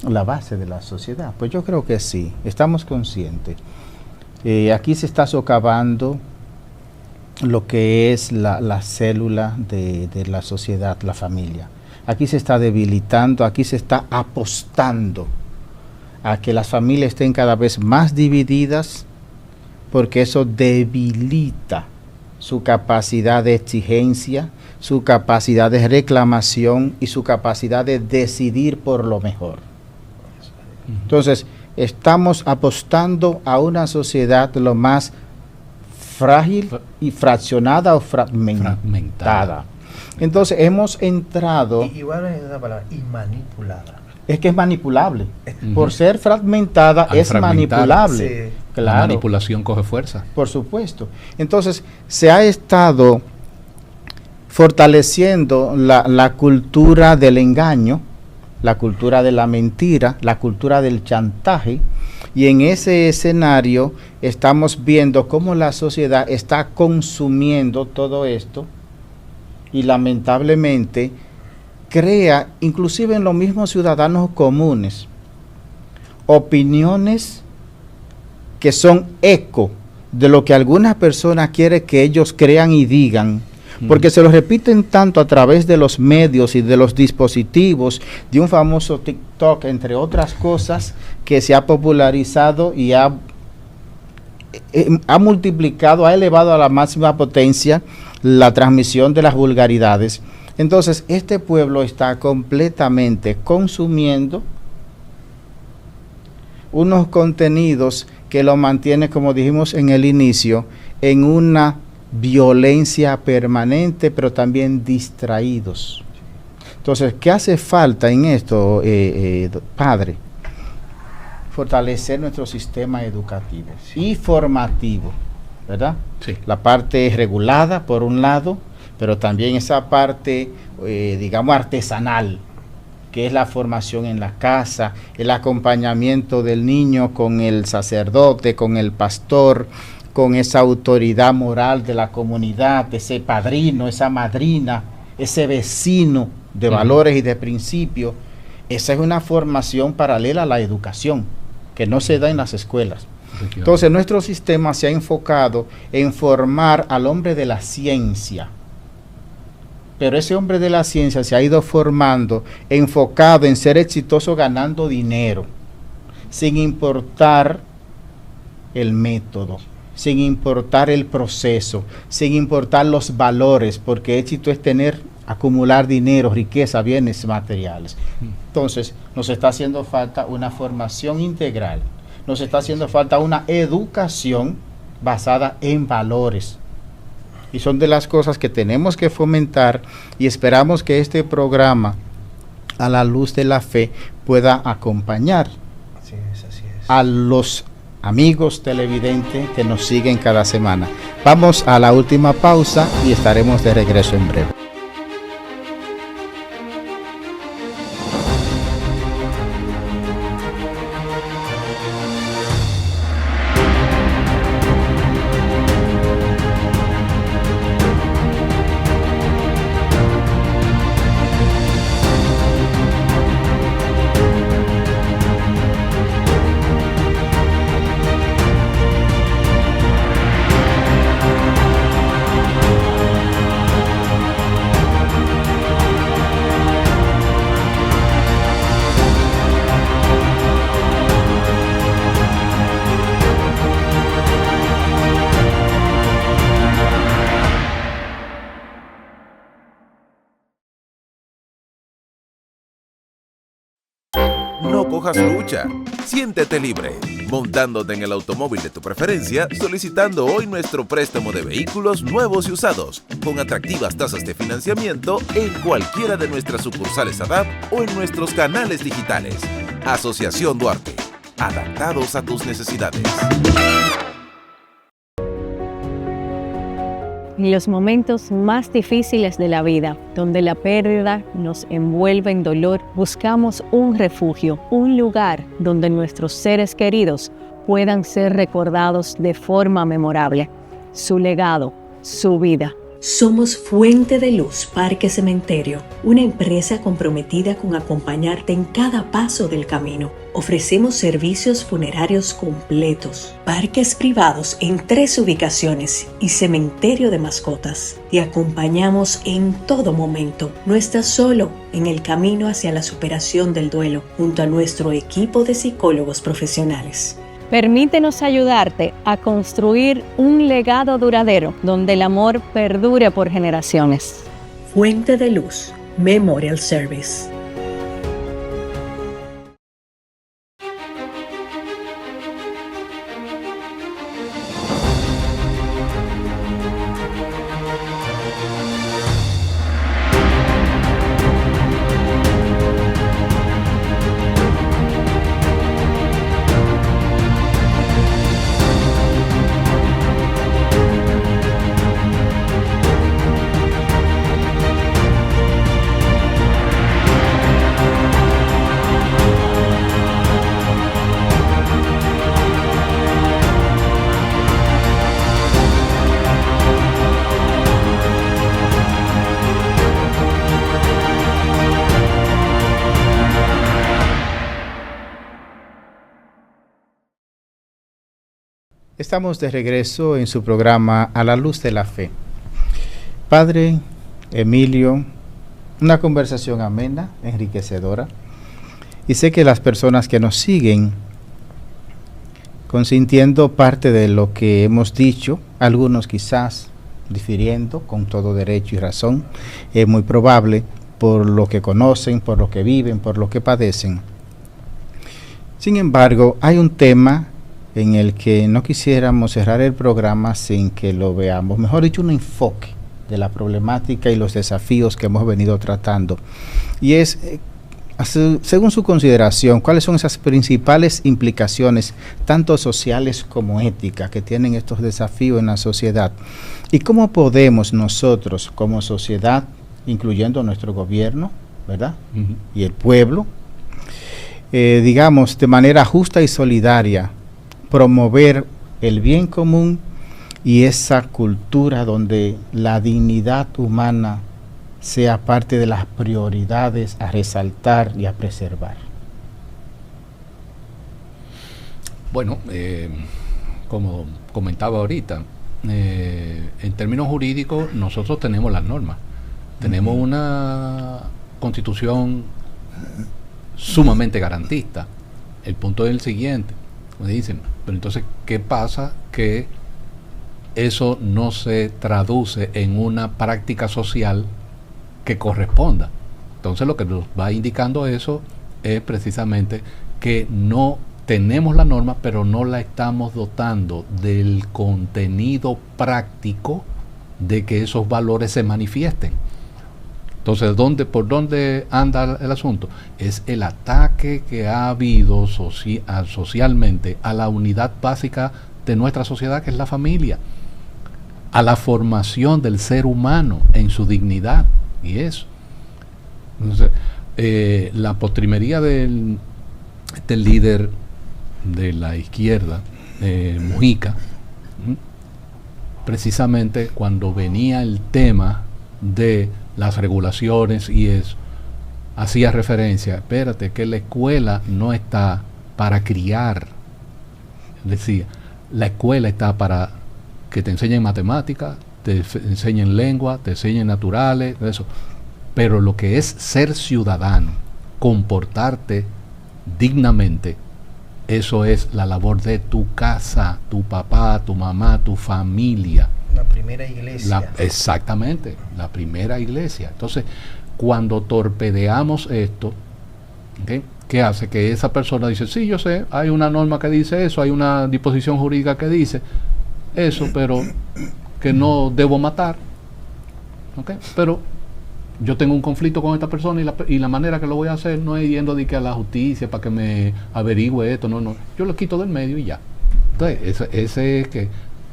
la base de la sociedad. Pues yo creo que sí, estamos conscientes. Aquí se está socavando lo que es la célula de la sociedad, la familia. Aquí se está debilitando, aquí se está apostando a que las familias estén cada vez más divididas, porque eso debilita su capacidad de exigencia, su capacidad de reclamación y su capacidad de decidir por lo mejor. Entonces, estamos apostando a una sociedad lo más frágil y fraccionada o fragmentada. Entonces, hemos entrado... Igual es esa palabra, y manipulada. Es que es manipulable. Ujú. Por ser fragmentada, Al es fragmentar, manipulable. sí. La Claro. manipulación coge fuerza. Por supuesto. Entonces, se ha estado fortaleciendo la cultura del engaño, la cultura de la mentira, la cultura del chantaje, y en ese escenario estamos viendo cómo la sociedad está consumiendo todo esto y lamentablemente crea, inclusive en los mismos ciudadanos comunes, opiniones que son eco de lo que algunas personas quieren que ellos crean y digan, porque se lo repiten tanto a través de los medios y de los dispositivos, de un famoso TikTok, entre otras cosas, que se ha popularizado y ha multiplicado, ha elevado a la máxima potencia la transmisión de las vulgaridades. Entonces, este pueblo está completamente consumiendo unos contenidos que lo mantiene, como dijimos en el inicio, en una violencia permanente, pero también distraídos. Entonces, ¿qué hace falta en esto, padre? Fortalecer nuestro sistema educativo y formativo, ¿verdad? Sí. La parte regulada, por un lado, pero también esa parte, digamos, artesanal, que es la formación en la casa, el acompañamiento del niño con el sacerdote, con el pastor, con esa autoridad moral de la comunidad, ese padrino, esa madrina, ese vecino de valores y de principios. Esa es una formación paralela a la educación, que no se da en las escuelas. Entonces, nuestro sistema se ha enfocado en formar al hombre de la ciencia, pero ese hombre de la ciencia se ha ido formando, enfocado en ser exitoso ganando dinero, sin importar el método, sin importar el proceso, sin importar los valores, porque éxito es acumular dinero, riqueza, bienes materiales. Entonces, nos está haciendo falta una formación integral, nos está haciendo falta una educación basada en valores. Y son de las cosas que tenemos que fomentar, y esperamos que este programa, A la Luz de la Fe, pueda acompañar Así es. a los amigos televidentes que nos siguen cada semana. Vamos a la última pausa y estaremos de regreso en breve. No cojas lucha. Siéntete libre, montándote en el automóvil de tu preferencia, solicitando hoy nuestro préstamo de vehículos nuevos y usados, con atractivas tasas de financiamiento en cualquiera de nuestras sucursales ADAP o en nuestros canales digitales. Asociación Duarte, adaptados a tus necesidades. En los momentos más difíciles de la vida, donde la pérdida nos envuelve en dolor, buscamos un refugio, un lugar donde nuestros seres queridos puedan ser recordados de forma memorable. Su legado, su vida. Somos Fuente de Luz Parque Cementerio, una empresa comprometida con acompañarte en cada paso del camino. Ofrecemos servicios funerarios completos, parques privados en 3 ubicaciones y cementerio de mascotas. Te acompañamos en todo momento. No estás solo en el camino hacia la superación del duelo, junto a nuestro equipo de psicólogos profesionales. Permítenos ayudarte a construir un legado duradero donde el amor perdure por generaciones. Fuente de Luz Memorial Service. Estamos de regreso en su programa A la Luz de la Fe. Padre Emilio, una conversación amena, enriquecedora, y sé que las personas que nos siguen, consintiendo parte de lo que hemos dicho, algunos quizás difiriendo con todo derecho y razón, es muy probable por lo que conocen, por lo que viven, por lo que padecen. Sin embargo, hay un tema en el que no quisiéramos cerrar el programa sin que lo veamos, mejor dicho, un enfoque de la problemática y los desafíos que hemos venido tratando, y es, según su consideración, cuáles son esas principales implicaciones, tanto sociales como éticas, que tienen estos desafíos en la sociedad, y cómo podemos nosotros como sociedad, incluyendo nuestro gobierno, ¿verdad? Y el pueblo, digamos, de manera justa y solidaria, promover el bien común y esa cultura donde la dignidad humana sea parte de las prioridades a resaltar y a preservar. Bueno, como comentaba ahorita, en términos jurídicos nosotros tenemos las normas, tenemos una constitución sumamente garantista. El punto es el siguiente, me dicen, pero entonces, ¿qué pasa? Que eso no se traduce en una práctica social que corresponda. Entonces lo que nos va indicando eso es precisamente que no tenemos la norma, pero no la estamos dotando del contenido práctico de que esos valores se manifiesten. Entonces, ¿por dónde anda el asunto? Es el ataque que ha habido socialmente a la unidad básica de nuestra sociedad, que es la familia, a la formación del ser humano en su dignidad, y eso. Entonces, la postrimería del líder de la izquierda, Mujica, precisamente cuando venía el tema de las regulaciones y eso, hacía referencia, espérate, que la escuela no está para criar, decía, la escuela está para que te enseñen matemáticas, te enseñen lengua, te enseñen naturales, eso, pero lo que es ser ciudadano, comportarte dignamente, eso es la labor de tu casa, tu papá, tu mamá, tu familia. La primera iglesia. Exactamente, la primera iglesia. Entonces, cuando torpedeamos esto, ¿okay? ¿Qué hace? Que esa persona dice, sí, yo sé, hay una norma que dice eso, hay una disposición jurídica que dice eso, pero que no debo matar, ¿okay? Pero yo tengo un conflicto con esta persona y la manera que lo voy a hacer no es yendo a la justicia para que me averigüe esto, no, yo lo quito del medio y ya. Entonces, ese es que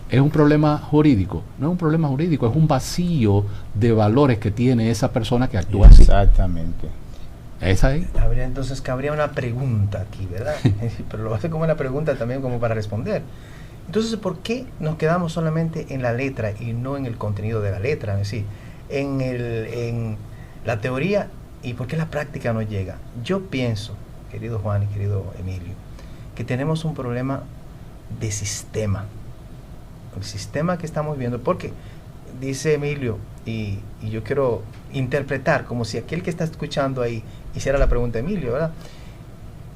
es un problema jurídico, no es un problema jurídico, es un vacío de valores que tiene esa persona que actúa así. Exactamente. Esa es. Entonces cabría una pregunta aquí, ¿verdad? Pero lo hace como una pregunta también como para responder. Entonces, ¿por qué nos quedamos solamente en la letra y no en el contenido de la letra? Es decir, en la teoría, y por qué la práctica no llega. Yo pienso, querido Juan y querido Emilio, que tenemos un problema de sistema. El sistema que estamos viendo, porque dice Emilio, y yo quiero interpretar como si aquel que está escuchando ahí hiciera la pregunta a Emilio, ¿verdad?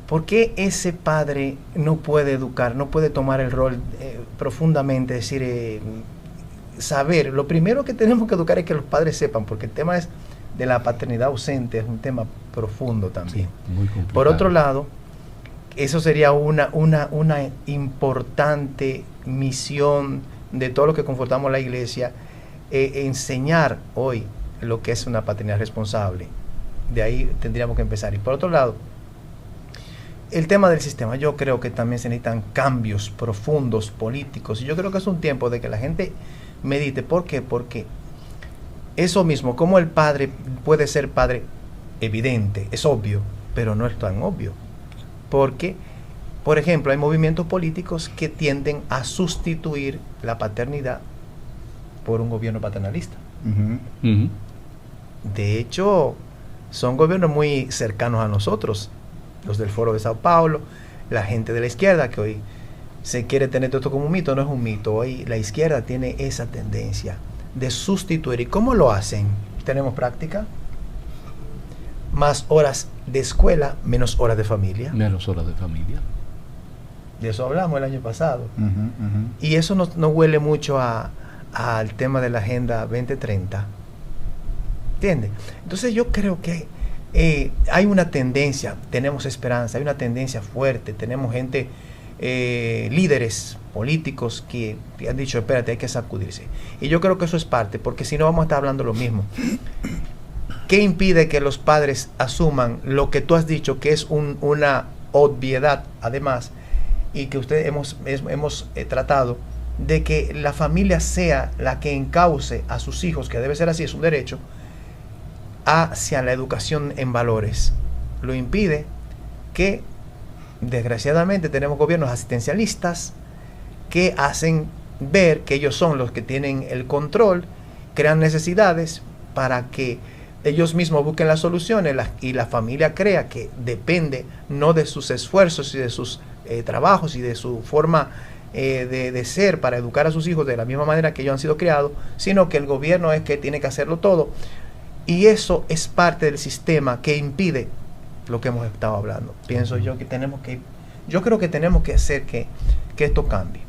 ¿Por qué ese padre no puede educar, no puede tomar el rol profundamente, decir, saber? Lo primero que tenemos que educar es que los padres sepan, porque el tema es de la paternidad ausente, es un tema profundo también. Sí, muy complicado. Por otro lado, eso sería una importante misión de todo lo que confortamos la iglesia, enseñar hoy lo que es una paternidad responsable. De ahí tendríamos que empezar. Y por otro lado, el tema del sistema, yo creo que también se necesitan cambios profundos políticos, y yo creo que es un tiempo de que la gente medite. ¿Por qué? Porque eso mismo, como el padre puede ser padre, evidente, es obvio, pero no es tan obvio, porque, por ejemplo, hay movimientos políticos que tienden a sustituir la paternidad por un gobierno paternalista. De hecho, son gobiernos muy cercanos a nosotros, los del Foro de Sao Paulo, la gente de la izquierda, que hoy se quiere tener todo esto como un mito. No es un mito, hoy la izquierda tiene esa tendencia de sustituir. ¿Y cómo lo hacen? Tenemos práctica, más horas de escuela, menos horas de familia. Menos horas de familia. De eso hablamos el año pasado. Ujú. Y eso no huele mucho al tema de la Agenda 2030. ¿Entiendes? Entonces yo creo que hay una tendencia, tenemos esperanza, hay una tendencia fuerte, tenemos gente, líderes políticos que han dicho, espérate, hay que sacudirse. Y yo creo que eso es parte, porque si no vamos a estar hablando lo mismo. ¿Qué impide que los padres asuman lo que tú has dicho, que es una obviedad, además, y que ustedes hemos tratado, de que la familia sea la que encauce a sus hijos, que debe ser así, es un derecho, hacia la educación en valores? Lo impide que, desgraciadamente, tenemos gobiernos asistencialistas que hacen ver que ellos son los que tienen el control, crean necesidades para que ellos mismos busquen las soluciones, y la familia crea que depende no de sus esfuerzos y de sus trabajos y de su forma de ser para educar a sus hijos de la misma manera que ellos han sido criados, sino que el gobierno es que tiene que hacerlo todo. Y eso es parte del sistema que impide lo que hemos estado hablando. Pienso yo que yo creo que tenemos que hacer que esto cambie.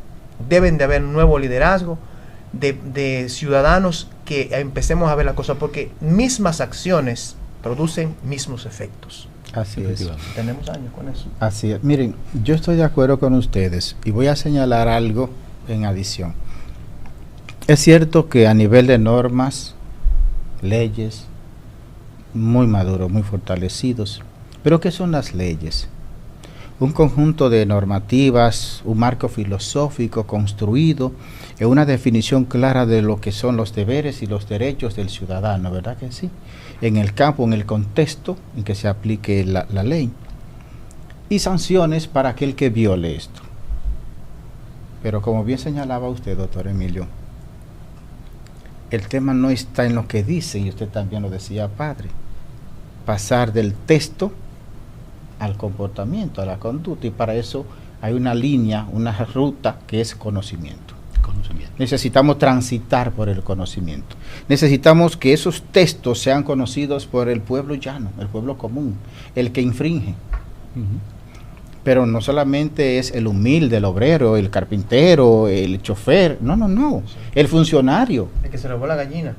Deben de haber un nuevo liderazgo de ciudadanos que empecemos a ver la cosa, porque mismas acciones producen mismos efectos. Así es. Tenemos años con eso. Así es. Miren, yo estoy de acuerdo con ustedes y voy a señalar algo en adición. Es cierto que a nivel de normas, leyes, muy maduros, muy fortalecidos, pero ¿qué son las leyes? Un conjunto de normativas, un marco filosófico construido en una definición clara de lo que son los deberes y los derechos del ciudadano, ¿verdad que sí? En el campo, en el contexto en que se aplique la ley. Y sanciones para aquel que viole esto. Pero como bien señalaba usted, doctor Emilio, el tema no está en lo que dice, y usted también lo decía, padre, pasar del texto al comportamiento, a la conducta, y para eso hay una línea, una ruta que es conocimiento. Necesitamos transitar por el conocimiento. Necesitamos que esos textos sean conocidos por el pueblo llano, el pueblo común, el que infringe. Pero no solamente es el humilde, el obrero, el carpintero, el chofer, no, el funcionario. El que se robó la gallina.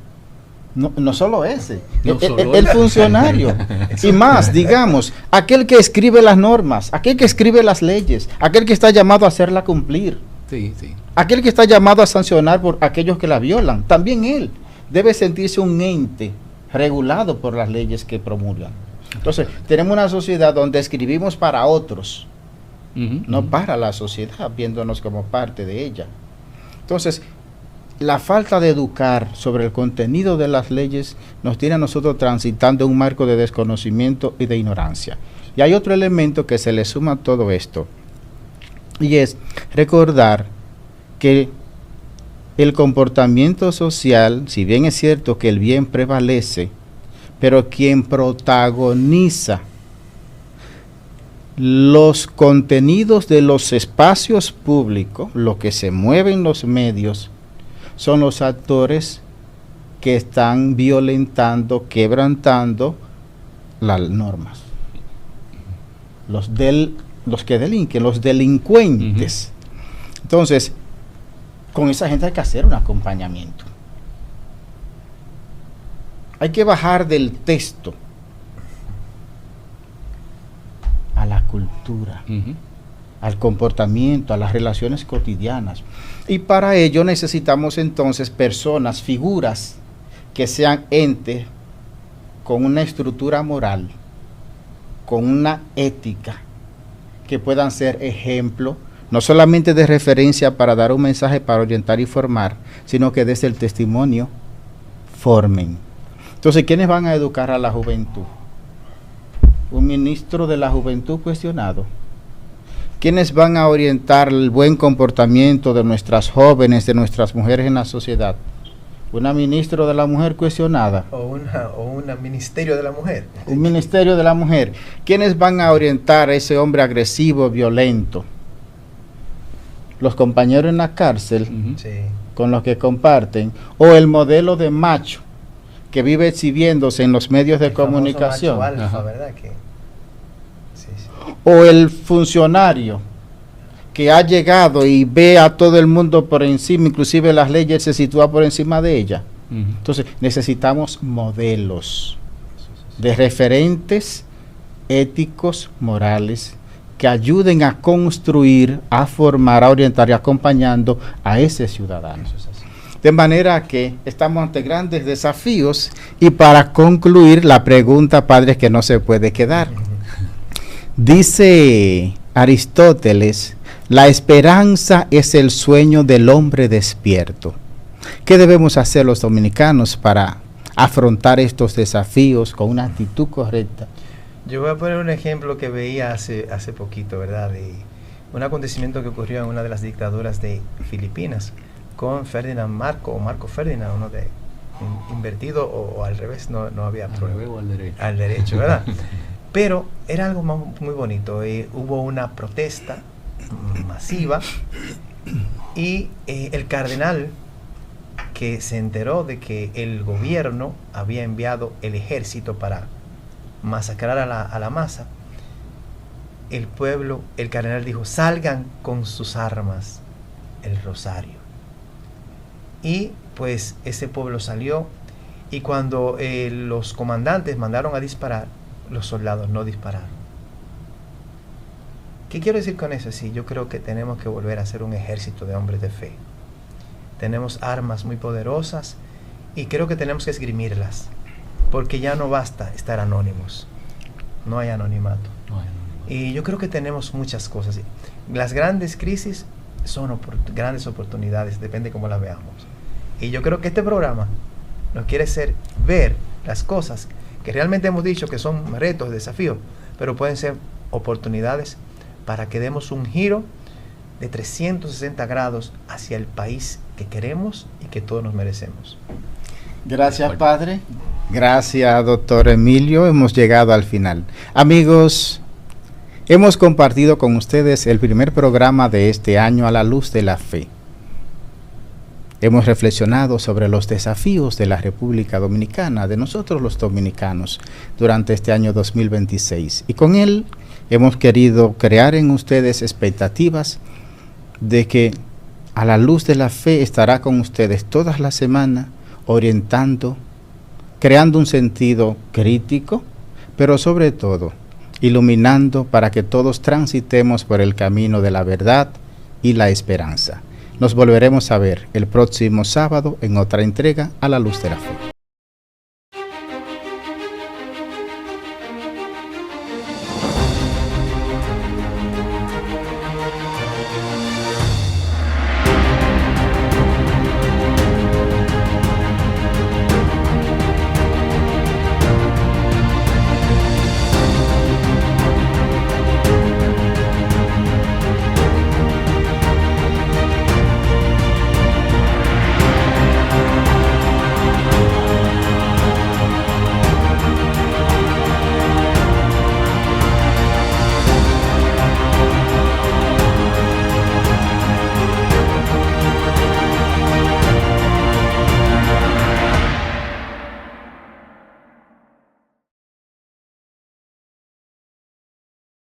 No solo ese, el funcionario. Y más, digamos, aquel que escribe las normas, aquel que escribe las leyes, aquel que está llamado a hacerla cumplir. Sí. Aquel que está llamado a sancionar por aquellos que la violan, también él debe sentirse un ente regulado por las leyes que promulgan. Entonces, tenemos una sociedad donde escribimos para otros, no para la sociedad, viéndonos como parte de ella. Entonces, la falta de educar sobre el contenido de las leyes nos tiene a nosotros transitando un marco de desconocimiento y de ignorancia. Y hay otro elemento que se le suma a todo esto, y es recordar que el comportamiento social, si bien es cierto que el bien prevalece, pero quien protagoniza los contenidos de los espacios públicos, lo que se mueve en los medios, son los actores que están violentando, quebrantando las normas. Los que delinquen, los delincuentes. Entonces, con esa gente hay que hacer un acompañamiento. Hay que bajar del texto a la cultura, al comportamiento, a las relaciones cotidianas. Y para ello necesitamos entonces personas, figuras que sean entes con una estructura moral, con una ética, que puedan ser ejemplo, no solamente de referencia para dar un mensaje, para orientar y formar, sino que desde el testimonio formen. Entonces, ¿quiénes van a educar a la juventud? Un ministro de la juventud cuestionado. ¿Quiénes van a orientar el buen comportamiento de nuestras jóvenes, de nuestras mujeres en la sociedad? Una ministra de la mujer cuestionada. O un ministerio de la mujer. Un ministerio de la mujer. ¿Quiénes van a orientar a ese hombre agresivo, violento? Los compañeros en la cárcel. Sí. con los que comparten, o el modelo de macho que vive exhibiéndose en los medios de comunicación, macho alfa, ¿verdad? Sí. o el funcionario que ha llegado y ve a todo el mundo por encima, inclusive las leyes se sitúa por encima de ella. Entonces necesitamos modelos de referentes éticos, morales, que ayuden a construir, a formar, a orientar y acompañando a ese ciudadano. De manera que estamos ante grandes desafíos, y para concluir la pregunta, padre, que no se puede quedar. Dice Aristóteles, la esperanza es el sueño del hombre despierto. ¿Qué debemos hacer los dominicanos para afrontar estos desafíos con una actitud correcta? Yo voy a poner un ejemplo que veía hace poquito, ¿verdad? De un acontecimiento que ocurrió en una de las dictaduras de Filipinas con Ferdinand Marco Ferdinand, uno de invertido o al revés, no había problema. Al derecho, ¿verdad? Pero era algo muy bonito. Hubo una protesta masiva y el cardenal, que se enteró de que el gobierno había enviado el ejército para masacrar a la masa, el pueblo, el cardenal dijo: salgan con sus armas, el rosario. Y pues ese pueblo salió, y cuando los comandantes mandaron a disparar, los soldados no dispararon. ¿Qué quiero decir con eso? Sí, yo creo que tenemos que volver a ser un ejército de hombres de fe. Tenemos armas muy poderosas y creo que tenemos que esgrimirlas, porque ya no basta estar anónimos. No hay anonimato. Y yo creo que tenemos muchas cosas. Las grandes crisis son grandes oportunidades, depende cómo las veamos. Y yo creo que este programa nos quiere hacer ver las cosas que realmente hemos dicho que son retos, desafíos, pero pueden ser oportunidades para que demos un giro de 360 grados hacia el país que queremos y que todos nos merecemos. Gracias, padre. Gracias, doctor Emilio. Hemos llegado al final. Amigos, hemos compartido con ustedes el primer programa de este año a la luz de la fe. Hemos reflexionado sobre los desafíos de la República Dominicana, de nosotros los dominicanos, durante este año 2026. Y con él hemos querido crear en ustedes expectativas de que a la luz de la fe estará con ustedes todas las semanas, orientando, creando un sentido crítico, pero sobre todo iluminando para que todos transitemos por el camino de la verdad y la esperanza. Nos volveremos a ver el próximo sábado en otra entrega a la luz de la fe.